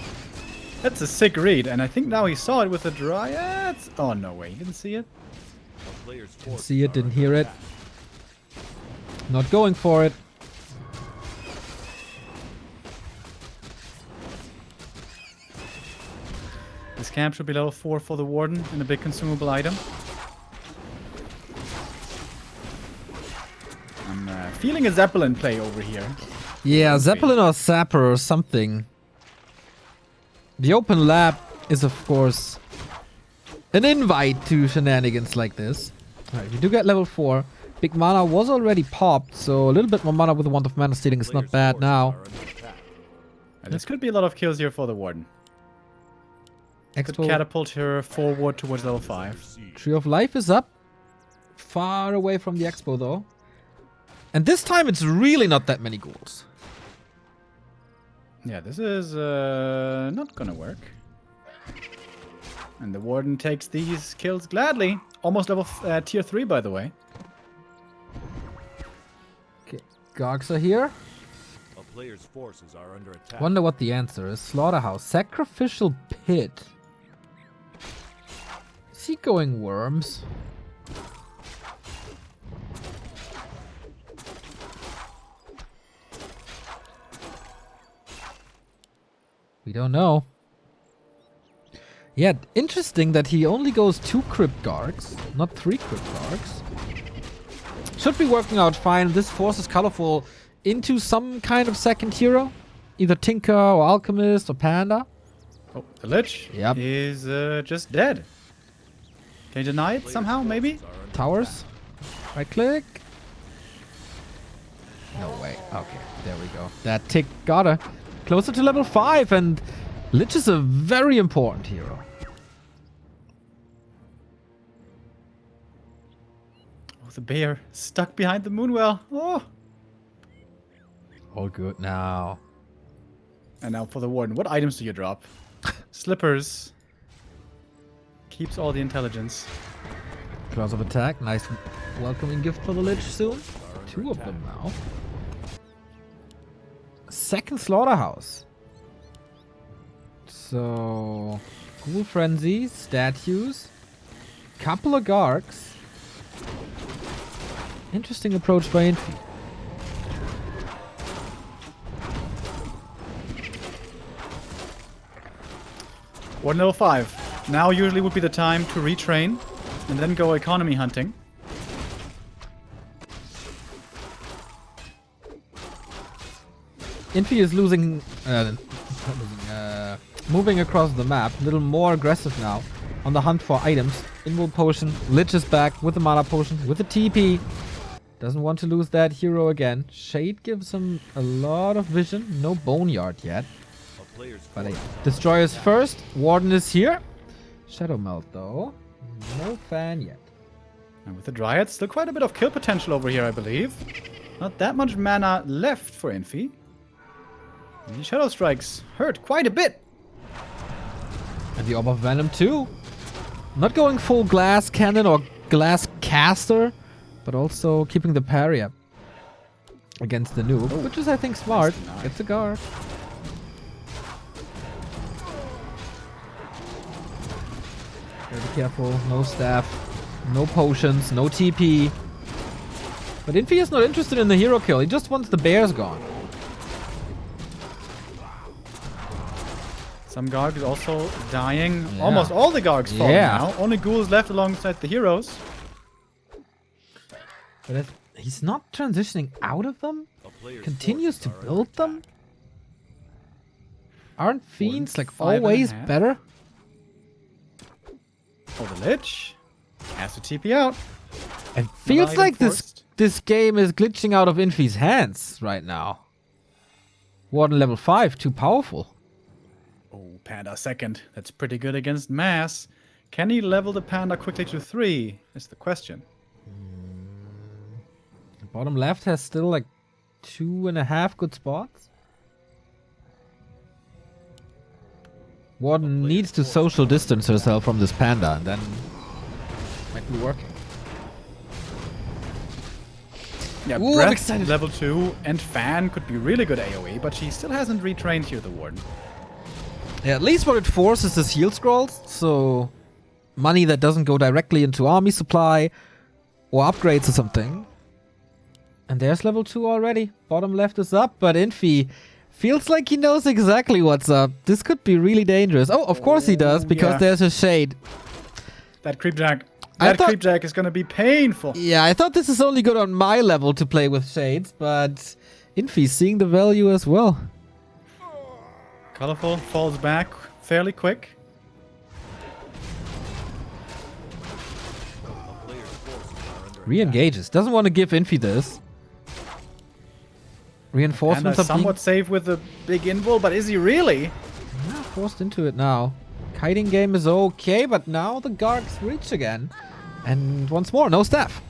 That's a sick read, and I think now he saw it with the Dryads. Oh, no way, he didn't see it?
A player's
Didn't
forces
see it,
are
didn't
under
hear it.
attack.
Not going for it.
This camp should be level 4 for the Warden and a big consumable item. I'm feeling a Zeppelin play over here.
Yeah, Zeppelin or Sapper or something. The open lab is, of course, an invite to shenanigans like this. Alright, we do get level 4. Big mana was already popped, so a little bit more mana with the Wand of Mana Stealing is not
Players'
bad
forces
now.
are under attack.
And this could be a lot of kills here for the Warden. Could
Expo
catapult her forward towards level 5.
Tree of Life is up. Far away from the Expo though. And this time it's really not that many ghouls.
Yeah, this is not gonna work. And the Warden takes these kills gladly. Almost level tier 3, by the way.
Okay, Gargs are here.
A player's forces are under attack.
Wonder what the answer is. Slaughterhouse. Sacrificial Pit. Is he going worms? We don't know. Yeah, interesting that he only goes 2 Crypt Gargs, not 3 Crypt Gargs. Should be working out fine. This forces Colorful into some kind of second hero. Either Tinker or Alchemist or Panda.
Oh, the Lich
Yep.
is just dead. Can you deny it somehow, maybe?
Towers. Right click. No way. Okay, there we go. That tick got her. Closer to level 5, and Lich is a very important hero.
Oh, the bear stuck behind the Moonwell. Oh.
All good now.
And now for the Warden. What items do you drop? Slippers. Keeps all the intelligence.
Claws of attack. Nice welcoming gift for the Lich soon. 2 of them now. Second Slaughterhouse. So, Ghoul Frenzy, statues, couple of Gargs. Interesting approach by Infi.
Warden level 5. Now usually would be the time to retrain and then go economy hunting.
Infi is moving across the map, a little more aggressive now, on the hunt for items. Invul Potion, Lich is back with the Mana Potion, with the TP. Doesn't want to lose that hero again. Shade gives him a lot of vision, no Boneyard yet.
A player's
But
forces
Destroyer's first, Warden is here. Shadow Melt though, no fan yet.
And with the Dryad, still quite a bit of kill potential over here, I believe. Not that much mana left for Infi. And the Shadow Strikes hurt quite a bit.
And the Orb of Venom too. Not going full Glass Cannon or Glass Caster, but also keeping the parry up against the noob, which is I think smart. It's a guard. Very careful, no staff, no potions, no TP. But Infi is not interested in the hero kill, he just wants the bears gone.
Some Garg is also dying.
Yeah.
Almost all the Gargs fall
Yeah.
now. Only ghouls left alongside the heroes.
But if he's not transitioning out of them,
a player's
continues to
forces are
build
under
them.
attack.
Aren't fiends like
5.5?
always better?
Oh, the Lich has to TP out.
It feels
item
like
forced.
this game is glitching out of Infi's hands right now. Warden level 5, too powerful.
Oh, Panda second. That's pretty good against Mass. Can he level the Panda quickly to 3? Is the question.
The bottom left has still like 2.5 good spots. Warden needs to social distance herself from this Panda and then might be working.
Yeah,
Ooh, I'm
Breath
excited.
level 2 and Fan could be really good AoE, but she still hasn't retrained here, the Warden.
Yeah, at least what it forces is heal scrolls, so money that doesn't go directly into army supply or upgrades or something. And there's level 2 already. Bottom left is up, but Infi feels like he knows exactly what's up. This could be really dangerous. Oh, of course he does, because
yeah.
there's a shade.
That Creepjack.
I
That
thought-
Creepjack is gonna be painful.
Yeah, I thought this is only good on my level to play with shades, but Infi's seeing the value as well.
Colorful falls back fairly quick.
A player's forces are under
Re-engages. Doesn't want to give Infi this. Reinforcements
Panda's
are being
somewhat safe with the big invul, but is he really?
forced into it now. Kiting game is okay, but now the Gargs reach again. And once more, no staff.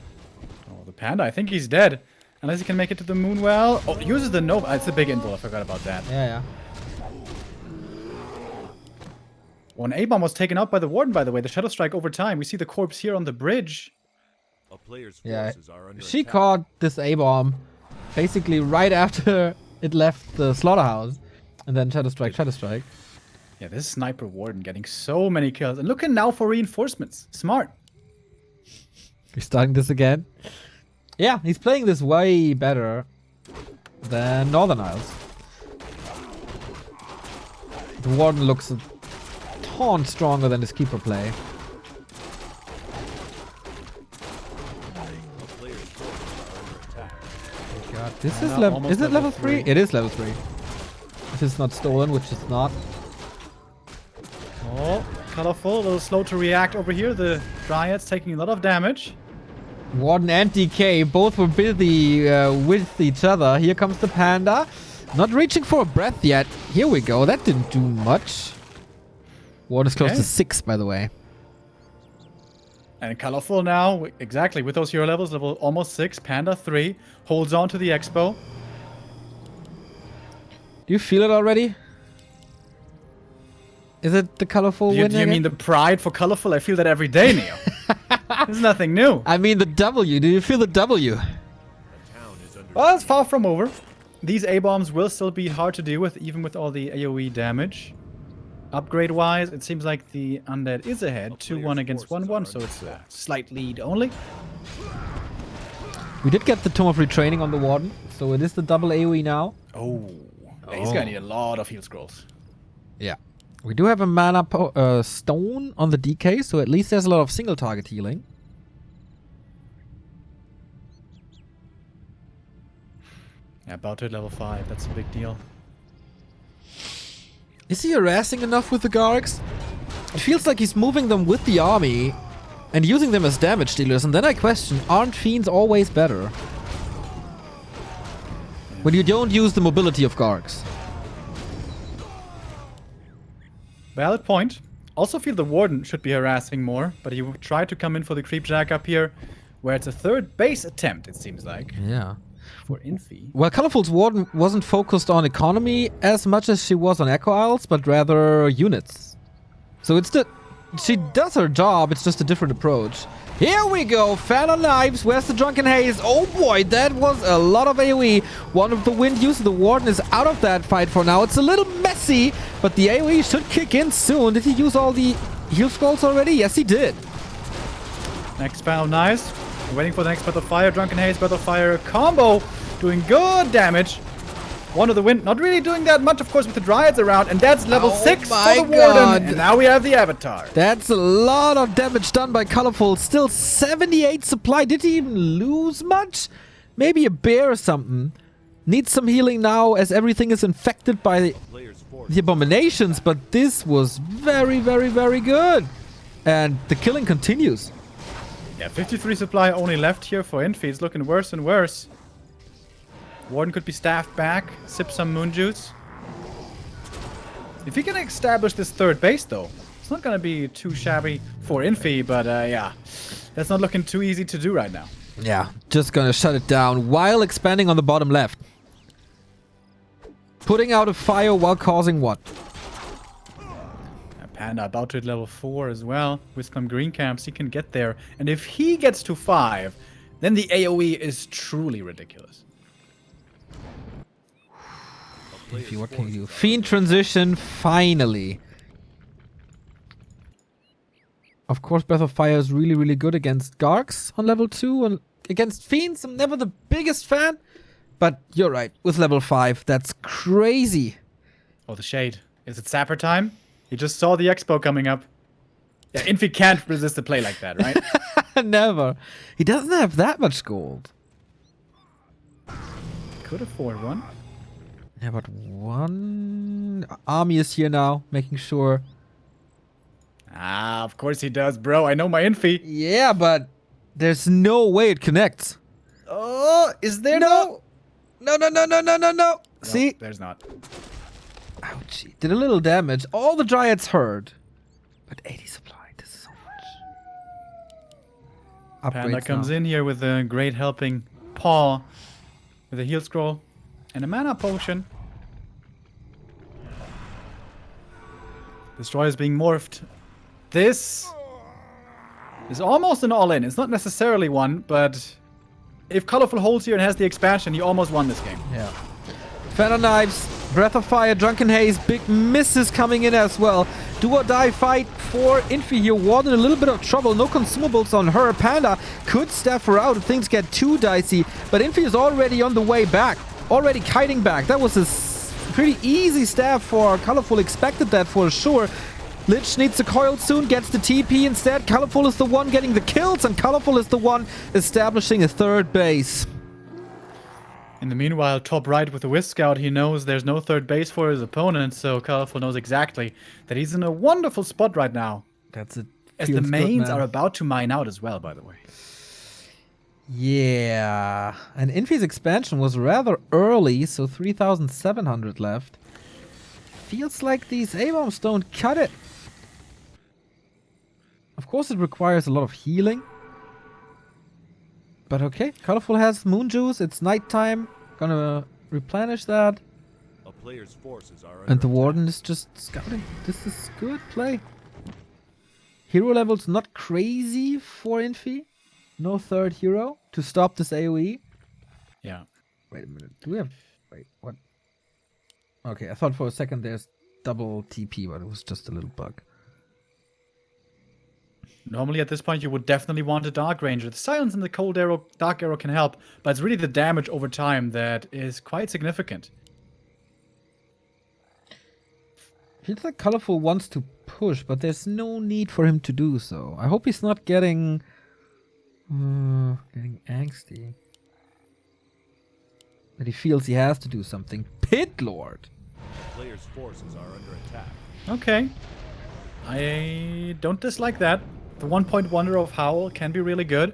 Oh, the Panda, I think he's dead. Unless he can make it to the moon well. Oh, uses the Nova. It's a big invul, I forgot about that.
Yeah.
One A-bomb was taken out by the Warden, by the way. The Shadow Strike over time. We see the corpse here on the bridge.
A player's
Yeah.
forces are under
She
attack.
caught this A-bomb basically right after it left the slaughterhouse. And then Shadow Strike.
Yeah, this Sniper Warden getting so many kills. And looking now for reinforcements. Smart.
We're starting this again. Yeah, he's playing this way better than Northern Isles. The Warden looks a ton stronger than his Keeper play.
A player's forces are under attack.
God, this
Yeah,
is level.
almost
Is it level
level
3?
three.
It is level 3. If it's not stolen, which it's not.
Oh, colorful. A little slow to react over here. The Dryads taking a lot of damage.
Warden and DK both were busy with each other. Here comes the Panda. Not reaching for a breath yet. Here we go. That didn't do much. Warden is close
Okay.
to 6, by the way.
And colorful now, exactly, with those hero levels, level almost 6, Panda 3, holds on to the Expo.
Do you feel it already? Is it the colorful
Do you,
win
do you
again?
mean the pride for colorful? I feel that every day, Neo. There's nothing new.
I mean the W. Do you feel the W?
The town is under
Well, it's far from over. These A-bombs will still be hard to deal with, even with all the AoE damage. Upgrade-wise, it seems like the Undead is ahead, 2-1 against 1-1, so it's a slight lead only.
We did get the Tome of Retraining on the Warden, so it is the double AoE now.
Oh, he's gonna need a lot of heal scrolls.
Yeah. We do have a mana stone on the DK, so at least there's a lot of single target healing.
Yeah, about to level 5, that's a big deal.
Is he harassing enough with the Gargs? It feels like he's moving them with the army and using them as damage dealers, and then I question, aren't Fiends always better? When you don't use the mobility of Gargs.
Valid point. Also feel the Warden should be harassing more, but he would try to come in for the creep jack up here, where it's a third base attempt, it seems like,
Yeah.
for Infi.
Well, Colorful's Warden wasn't focused on economy as much as she was on Echo Isles, but rather units. So it's she does her job, it's just a different approach. Here we go, Fan on Knives, where's the Drunken Haze? Oh boy, that was a lot of AoE. One of the wind use, the Warden is out of that fight for now. It's a little messy, but the AoE should kick in soon. Did he use all the heal scrolls already? Yes, he did.
Next battle, nice. We're waiting for the next Breath of Fire. Drunken Haze, Breath of Fire combo. Doing good damage. One of the wind, not really doing that much, of course, with the Dryads around. And that's level
Oh
6
my
for the Warden.
God.
And now we have the Avatar.
That's a lot of damage done by Colorful. Still 78 supply. Did he even lose much? Maybe a bear or something. Needs some healing now as everything is infected by
player's force.
the abominations, but this was very, very, very good. And the killing continues.
Yeah, 53 supply only left here for Infi. It's looking worse and worse. Warden could be staffed back, sip some moon juice. If he can establish this third base, though, it's not going to be too shabby for Infi, but yeah, that's not looking too easy to do right now.
Yeah, just gonna shut it down while expanding on the bottom left. Putting out a fire while causing what?
Panda about to hit level 4 as well. With some green camps, he can get there. And if he gets to 5, then the AoE is truly ridiculous.
Infi, what can you do? Fiend transition, finally. Of course, Breath of Fire is really, really good against Gargs on level 2. And against Fiends, I'm never the biggest fan. But you're right, with level 5, that's crazy.
Oh, the shade. Is it Sapper time? He just saw the Expo coming up. Yeah, Infi can't resist a play like that, right?
Never. He doesn't have that much gold.
Could afford one.
Yeah, but one army is here now, making sure.
Ah, of course he does, bro. I know my Infi.
Yeah, but There's no way it connects.
Oh, is there
No. No. See?
there's not.
Ouchie. Did a little damage. All the Dryads heard. But 80 supply. This is so much.
Panda
Upgrades
comes
now.
in here with a great helping paw, with a heal scroll and a mana potion. Destroyer is being morphed. This is almost an all-in. It's not necessarily one, but if Colorful holds here and has the expansion, he almost won this game.
Yeah. Feather Knives, Breath of Fire, Drunken Haze, big misses coming in as well. Do or die fight for Infi here. Warden in a little bit of trouble. No consumables on her. Panda could staff her out if things get too dicey. But Infi is already on the way back. Already kiting back. That was a pretty easy staff for Colorful. Expected that for sure. Lich needs the coil soon, gets the TP instead. Colorful is the one getting the kills, and Colorful is the one establishing a third base.
In the meanwhile, top right with the Wisp Scout, he knows there's no third base for his opponent, so Colorful knows exactly that he's in a wonderful spot right now.
That's it.
As the mains are about to mine out as well, by the way.
Yeah. And Infi's expansion was rather early, so 3,700 left. Feels like these A-bombs don't cut it. Of course, it requires a lot of healing. But okay, Colorful has Moon Juice. It's nighttime. Gonna replenish that.
A player's forces are
And the
under
Warden is just scouting. This is good play. Hero level's not crazy for Infi. No third hero to stop this AoE.
Yeah.
Wait a minute. Do we have... Wait, what? Okay, I thought for a second there's double TP, but it was just a little bug.
Normally at this point you would definitely want a Dark Ranger. The silence and the cold arrow, Dark Arrow can help, but it's really the damage over time that is quite significant.
Feels like Colorful wants to push, but there's no need for him to do so. I hope he's not getting angsty. That he feels he has to do something. Pit Lord!
a player's forces are under attack.
Okay. I don't dislike that. The 1-point wonder of Howl can be really good.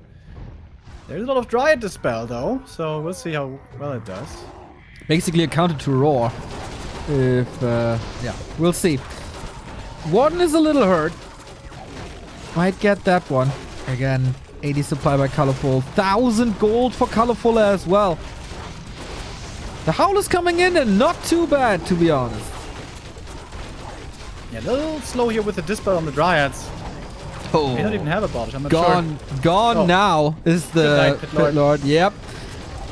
There's a lot of Dryad Dispel though, so we'll see how well it does.
Basically a counter to Roar. If, yeah, we'll see. Warden is a little hurt. Might get that one. Again, 80 supply by Colorful. 1,000 gold for Colorful as well. The Howl is coming in and not too bad, to be honest.
Yeah, a little slow here with the Dispel on the Dryads.
Oh,
May not even have a botch, I'm not
gone
sure.
now is the
Good night, Pit Lord.
Pit Lord. Yep.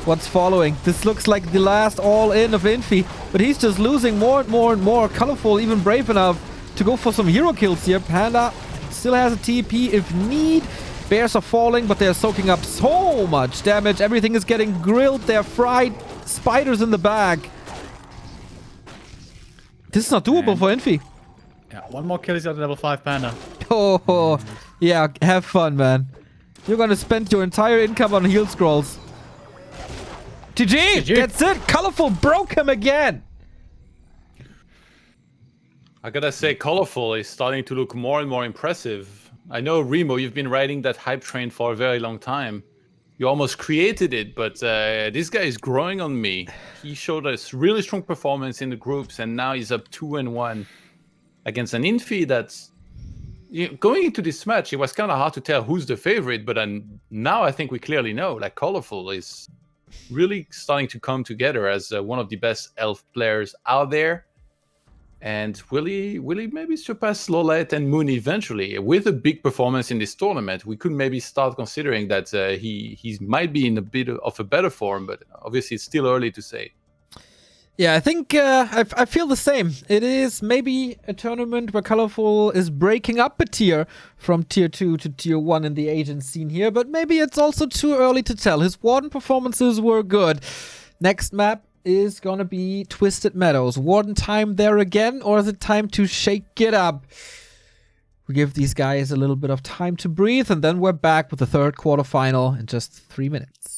What's following? This looks like the last all-in of Infi, but he's just losing more and more and more. Colorful, even brave enough to go for some hero kills here. Panda still has a TP if need. Bears are falling, but they're soaking up so much damage. Everything is getting grilled. They're fried. Spiders in the bag. This is not doable for Infi.
Yeah, one more kill, he's at level 5 Panda.
Oh, yeah, have fun, man. You're gonna spend your entire income on heal scrolls. GG!
GG.
That's it! Colorful broke him again!
I gotta say, Colorful is starting to look more and more impressive. I know, Remo, you've been riding that hype train for a very long time. You almost created it, but this guy is growing on me. He showed us really strong performance in the groups, and now he's up 2-1 against an Infi that's... going into this match, it was kind of hard to tell who's the favorite, but now I think we clearly know. Like, Colorful is really starting to come together as one of the best elf players out there. And will he maybe surpass Lolette and Moon eventually? With a big performance in this tournament, we could maybe start considering that he might be in a bit of a better form, but obviously it's still early to say.
Yeah, I think I feel the same. It is maybe a tournament where Colorful is breaking up a tier from tier 2 to tier 1 in the Asian scene here, but maybe it's also too early to tell. His Warden performances were good. Next map is gonna be Twisted Meadows. Warden time there again, or is it time to shake it up? We give these guys a little bit of time to breathe, and then we're back with the third quarterfinal in just 3 minutes.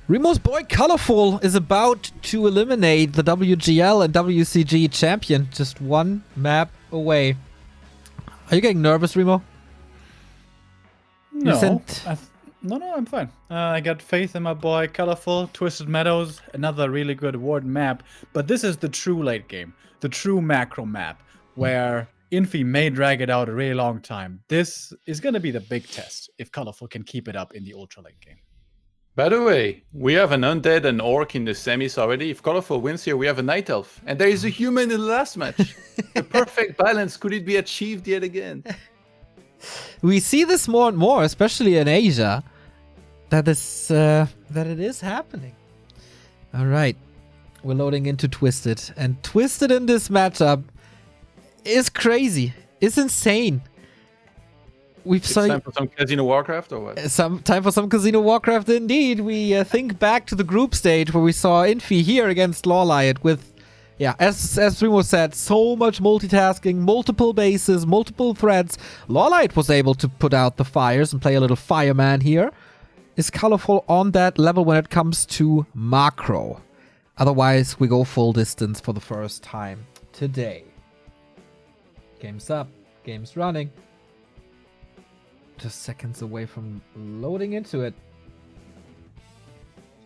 Remo's boy Colorful is about to eliminate the WGL and WCG champion, just one map away. Are you getting nervous, Remo?
No, no, I'm fine. I got faith in my boy Colorful. Twisted Meadows, another really good Warden map. But this is the true late game, the true macro map, where Infi may drag it out a really long time. This is going to be the big test if Colorful can keep it up in the ultra late game.
By the way, we have an undead and orc in the semis already. If Colorful wins here, we have a night elf. And there is a human in the last match. The perfect balance. Could it be achieved yet again?
We see this more and more, especially in Asia, that it is happening. All right. We're loading into Twisted. And Twisted in this matchup is crazy. It's insane.
It's time for some Casino Warcraft or what?
Time for some Casino Warcraft indeed. We think back to the group stage where we saw Infi here against Lawlight with, as Remo said, so much multitasking, multiple bases, multiple threads. Lawlight was able to put out the fires and play a little fireman here. Is Colorful on that level when it comes to macro? Otherwise, we go full distance for the first time today. Game's up. Game's running. Just seconds away from loading into it.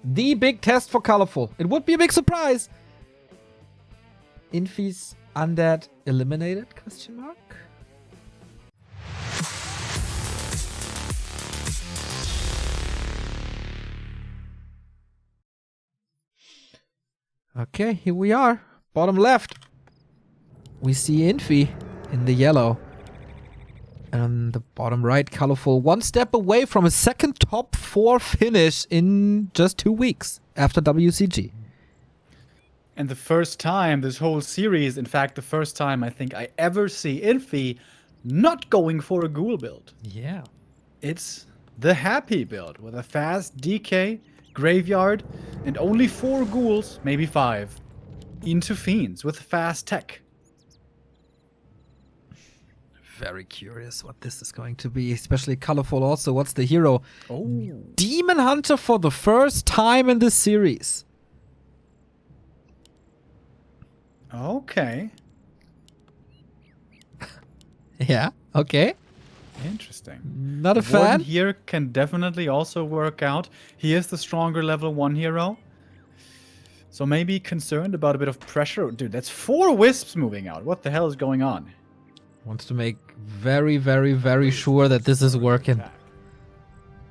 The big test for Colorful. It would be a big surprise. Infi's undead eliminated? Question mark. Okay, here we are. Bottom left. We see Infi in the yellow. And the bottom right, Colorful, one step away from a second top 4 finish in just 2 weeks after WCG.
And the first time this whole series, in fact, the first time I think I ever see Infi not going for a ghoul build.
Yeah.
It's the happy build with a fast DK, graveyard, and only 4 ghouls, maybe 5, into fiends with fast tech.
Very curious what this is going to be, especially Colorful also. What's the hero?
Oh.
Demon Hunter for the first time in this series.
Okay.
Yeah, okay.
Interesting.
Not a
The Warden
fan.
here can definitely also work out. He is the stronger level 1 hero. So maybe concerned about a bit of pressure. Dude, that's 4 wisps moving out. What the hell is going on?
Wants to make very, very, very sure that this is working.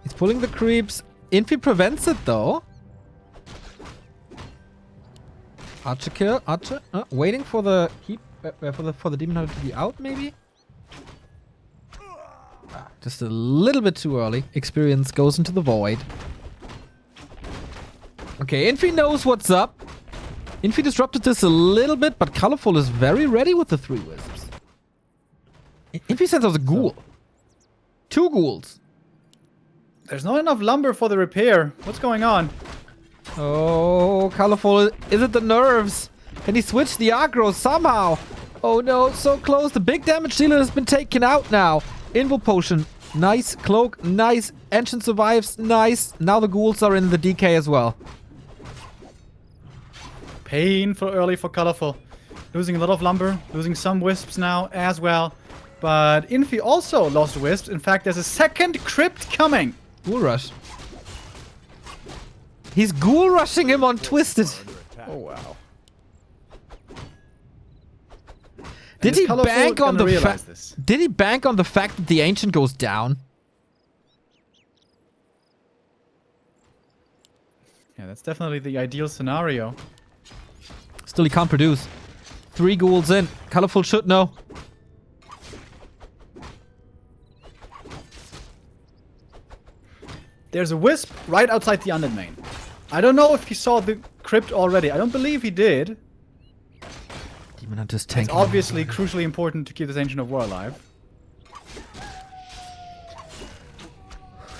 He's pulling the creeps. Infi prevents it though. Archer kill. Archer. Waiting for the heap. For the demon hunter to be out, maybe. Just a little bit too early. Experience goes into the void. Okay, Infi knows what's up. Infi disrupted this a little bit, but Colorful is very ready with the 3 wisps. Infi sends out a ghoul. 2 ghouls.
There's not enough lumber for the repair. What's going on?
Oh, Colorful. Is it the nerves? Can he switch the aggro somehow? Oh no, so close. The big damage dealer has been taken out now. Invo potion. Nice. Cloak. Nice. Ancient survives. Nice. Now the ghouls are in the DK as well.
Painful early for Colorful. Losing a lot of lumber. Losing some wisps now as well. But Infi also lost wisps. In fact, there's a second crypt coming.
Ghoul rush. He's ghoul rushing him on Twisted.
Oh, wow.
Did he bank on the fact?
this?
Did he bank on the fact that the ancient goes down?
Yeah, that's definitely the ideal scenario.
Still, he can't produce. 3 ghouls in. Colorful should know.
There's a wisp right outside the undead main. I don't know if he saw the crypt already. I don't believe he did.
Demon Hunter's
It's
tanking.
obviously crucially important to keep this Ancient of War alive.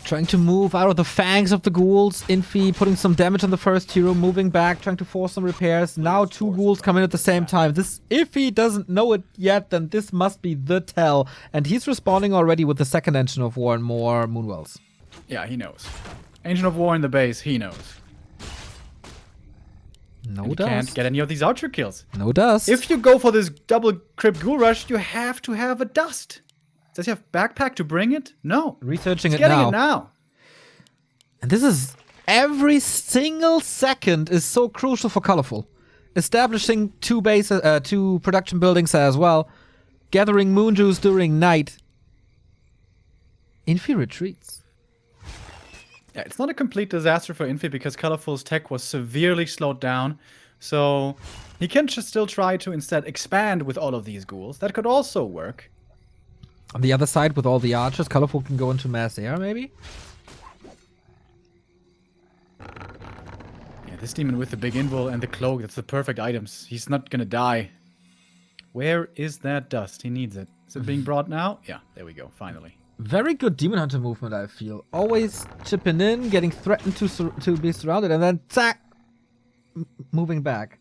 Trying to move out of the fangs of the ghouls. Infi putting some damage on the first hero, moving back, trying to force some repairs. Now 2 ghouls come in at the same time. This, if he doesn't know it yet, then this must be the tell. And he's responding already with the second Engine of War and more Moonwells.
Yeah, he knows. Ancient of War in the base, he knows.
No
And you
dust.
can't get any of these archer kills.
No dust.
If you go for this double crypt ghoul rush, you have to have a dust. Does he have backpack to bring it? No.
Researching
He's
it
getting
now.
it now.
And this is every single second is so crucial for Colorful. Establishing two production buildings as well. Gathering moon juice during night. Infi retreats.
Yeah, it's not a complete disaster for Infi because Colorful's tech was severely slowed down. So he can just still try to instead expand with all of these ghouls. That could also work.
On the other side, with all the archers, Colorful can go into mass air, maybe?
Yeah, this demon with the big invul and the cloak, that's the perfect items. He's not gonna die. Where is that dust? He needs it. Is it being brought now? Yeah, there we go, finally.
Very good Demon Hunter movement, I feel. Always chipping in, getting threatened to be surrounded, and then zack! Moving back.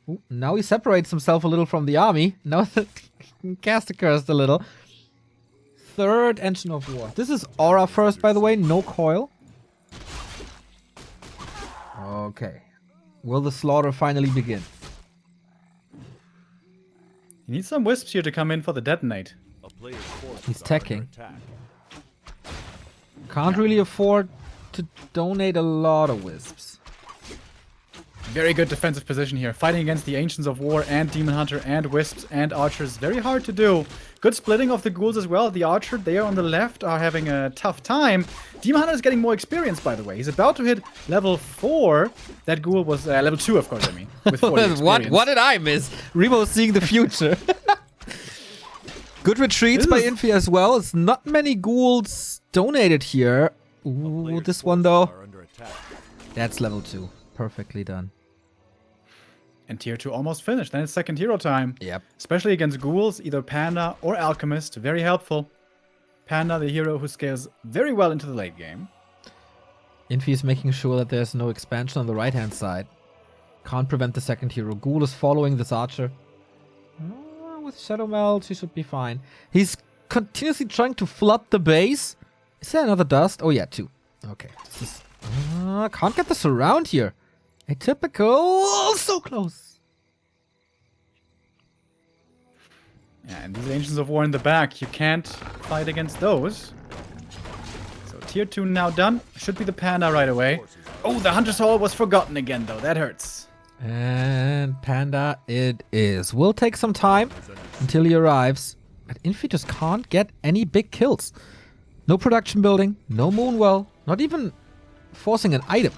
Ooh, now he separates himself a little from the army. Now the caster cursed a little. Third Engine of War. This is Aura first, by the way, no coil. Okay. Will the slaughter finally begin?
He needs some wisps here to come in for the detonate.
A player's forces
He's
are
teching.
under attack.
Can't really afford to donate a lot of wisps.
Very good defensive position here. Fighting against the Ancients of War and Demon Hunter and Wisps and Archers. Very hard to do. Good splitting of the ghouls as well. The Archer there on the left are having a tough time. Demon Hunter is getting more experience, by the way. He's about to hit level 4. That ghoul was level 2, of course, I mean. With 40 experience.
What did I miss? Remo seeing the future. Good retreats by Infi as well. It's not many ghouls donated here. Ooh,
Player's
this one though.
forces are under attack.
That's level 2. Perfectly done.
And tier 2 almost finished. Then it's second hero time.
Yep.
Especially against ghouls, either Panda or Alchemist. Very helpful. Panda, the hero who scales very well into the late game.
Infi is making sure that there's no expansion on the right-hand side. Can't prevent the second hero. Ghoul is following this archer. With Shadow Melt, he should be fine. He's continuously trying to flood the base. Is there another dust? Oh yeah, 2. Okay. This is, can't get this around here. Atypical. So close.
Yeah, and these Ancients of War in the back, you can't fight against those. So tier 2 now done. Should be the Panda right away. Oh, the Hunter's Hall was forgotten again, though. That hurts.
And Panda it is. Will take some time until he arrives. But Infi just can't get any big kills. No production building, no Moonwell, not even forcing an item.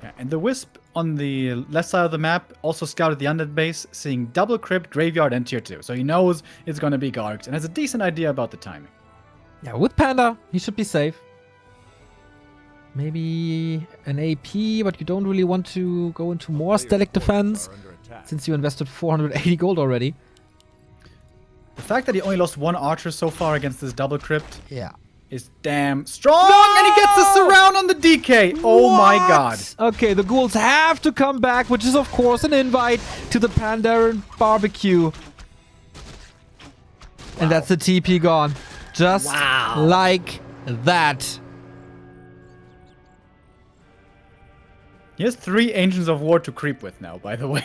Yeah, and the Wisp on the left side of the map also scouted the undead base, seeing double crypt, graveyard, and tier 2. So he knows it's going to be Garged and has a decent idea about the timing.
Yeah, with Panda, he should be safe. Maybe an AP, but you don't really want to go into more static defense
Are under attack.
since you invested 480 gold already.
The fact that he only lost 1 archer so far against this double crypt
Yeah.
is damn strong, and he gets the surround on the DK. Oh my
What?
god.
Okay, the ghouls have to come back, which is of course an invite to the Pandaren barbecue. And that's the TP gone. Just like that.
He has 3 Ancients of War to creep with now, by the way.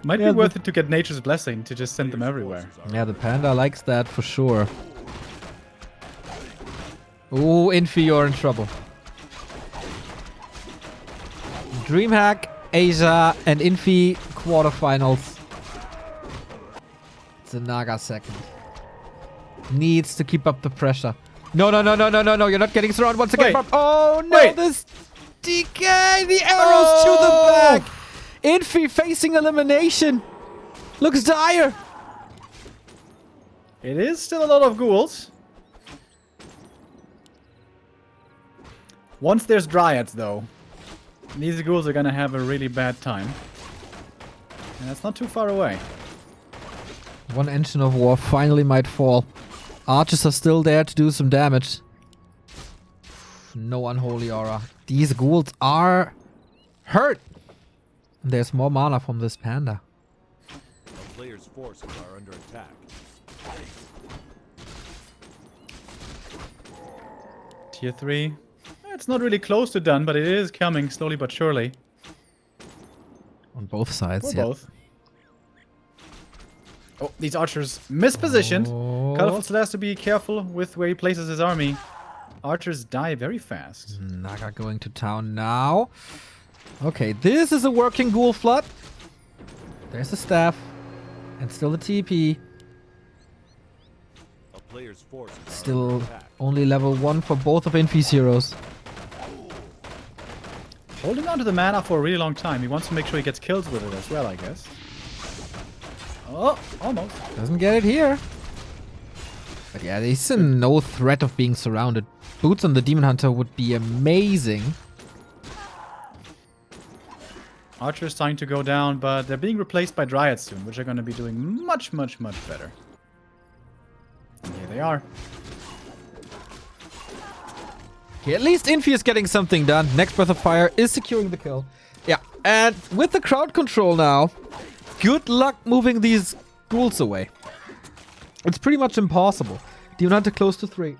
Might be worth it to get Nature's Blessing to just send them everywhere.
Yeah, the Panda likes that for sure. Ooh, Infi, you're in trouble. DreamHack, Asia, and Infi quarterfinals. It's a Naga second. Needs to keep up the pressure. No, you're not getting surrounded once again.
Wait.
Oh no,
Wait.
this DK, the arrows to the back. Infi facing elimination. Looks dire.
It is still a lot of ghouls. Once there's Dryads, though, these ghouls are gonna have a really bad time. And that's not too far away.
One Engine of War finally might fall. Archers are still there to do some damage. No Unholy Aura. These ghouls are hurt. There's more mana from this Panda.
A player's forces are under attack.
Tier 3. It's not really close to done, but it is coming slowly but surely.
On both sides,
Or
yeah.
both. Oh, these archers mispositioned.
Oh.
Colorful still has to be careful with where he places his army. Archers die very fast.
Naga going to town now. Okay, this is a working ghoul flood. There's the staff. And still the TP.
A player's forces are
Still
under attack.
only level 1 for both of Infi's heroes.
Holding on to the mana for a really long time. He wants to make sure he gets kills with it as well, I guess. Oh, almost.
Doesn't get it here. But yeah, there's no threat of being surrounded. Boots on the Demon Hunter would be amazing.
Archers starting to go down, but they're being replaced by Dryads soon, which are going to be doing much, much, much better. And here they are.
Okay, at least Infi is getting something done. Next Breath of Fire is securing the kill. Yeah, and with the crowd control now, good luck moving these ghouls away. It's pretty much impossible. Demon Hunter close to 3.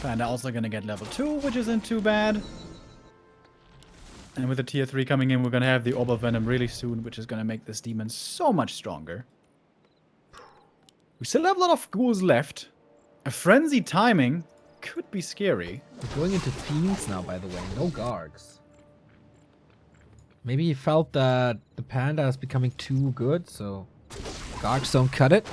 Panda also going to get level 2, which isn't too bad. And with the tier 3 coming in, we're going to have the Orb of Venom really soon, which is going to make this demon so much stronger. We still have a lot of ghouls left. A frenzy timing could be scary.
We're going into Fiends now, by the way. No Gargs. Maybe he felt that the Panda is becoming too good, so Gargs don't cut it.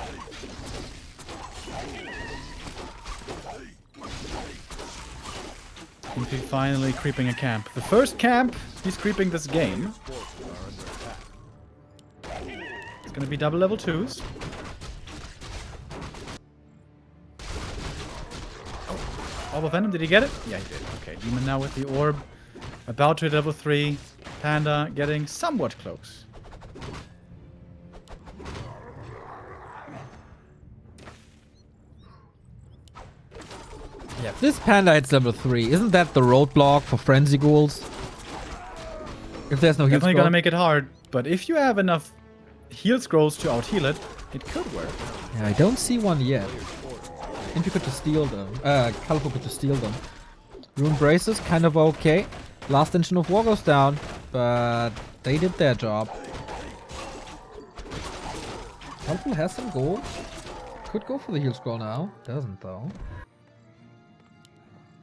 Infi finally creeping a camp. The first camp he's creeping this game. It's going to be double level 2s. Orb of Venom, did he get it? Yeah, he did. Okay, Demon now with the Orb. About to hit level 3. Panda getting somewhat close.
Yeah, if this Panda hits level 3, isn't that the roadblock for Frenzy Ghouls? If there's no heal
Definitely
scroll.
gonna make it hard, but if you have enough heal scrolls to out-heal it, it could work.
Yeah, I don't see one yet. Infi could just steal them. Califo could just steal them. Rune Braces, kind of okay. Last Engine of War goes down, but they did their job. Califo has some gold. Could go for the heal scroll now. Doesn't though.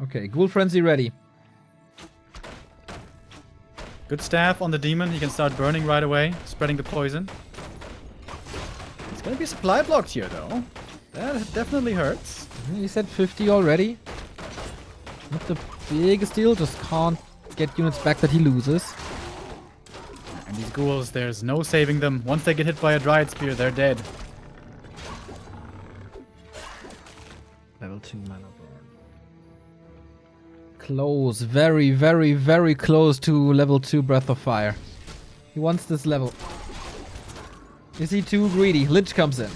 Okay, Ghoul Frenzy ready.
Good staff on the demon, he can start burning right away, spreading the poison. It's gonna be supply blocked here though. That definitely hurts.
He said 50 already. Not the biggest deal, just can't get units back that he loses.
And these ghouls, there's no saving them. Once they get hit by a Dryad Spear, they're dead.
Level 2 mana burn. Close, very, very, very close to level 2 Breath of Fire. He wants this level. Is he too greedy? Lich comes in.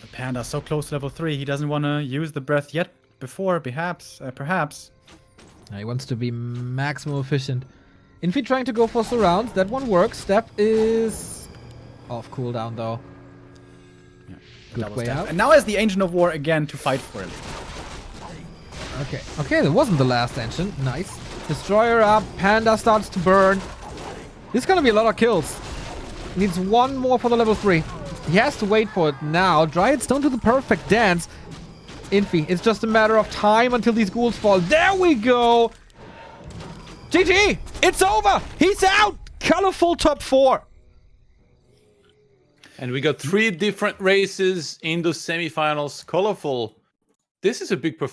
The Panda so close to level 3, he doesn't want to use the breath yet before, perhaps.
He wants to be maximum efficient. Infi trying to go for surrounds. That one works. Step is off cooldown though.
Yeah,
Good
double
way
staff.
out.
And now has the Ancient of War again to fight for him.
Okay. Okay, that wasn't the last engine. Nice. Destroyer up. Panda starts to burn. This is gonna be a lot of kills. Needs one more for the level 3. He has to wait for it now. Dryads don't do the perfect dance. Infi, it's just a matter of time until these ghouls fall. There we go! GG! It's over! He's out! Colorful top 4.
And we got 3 different races in those semifinals. Colorful. This is a big performance.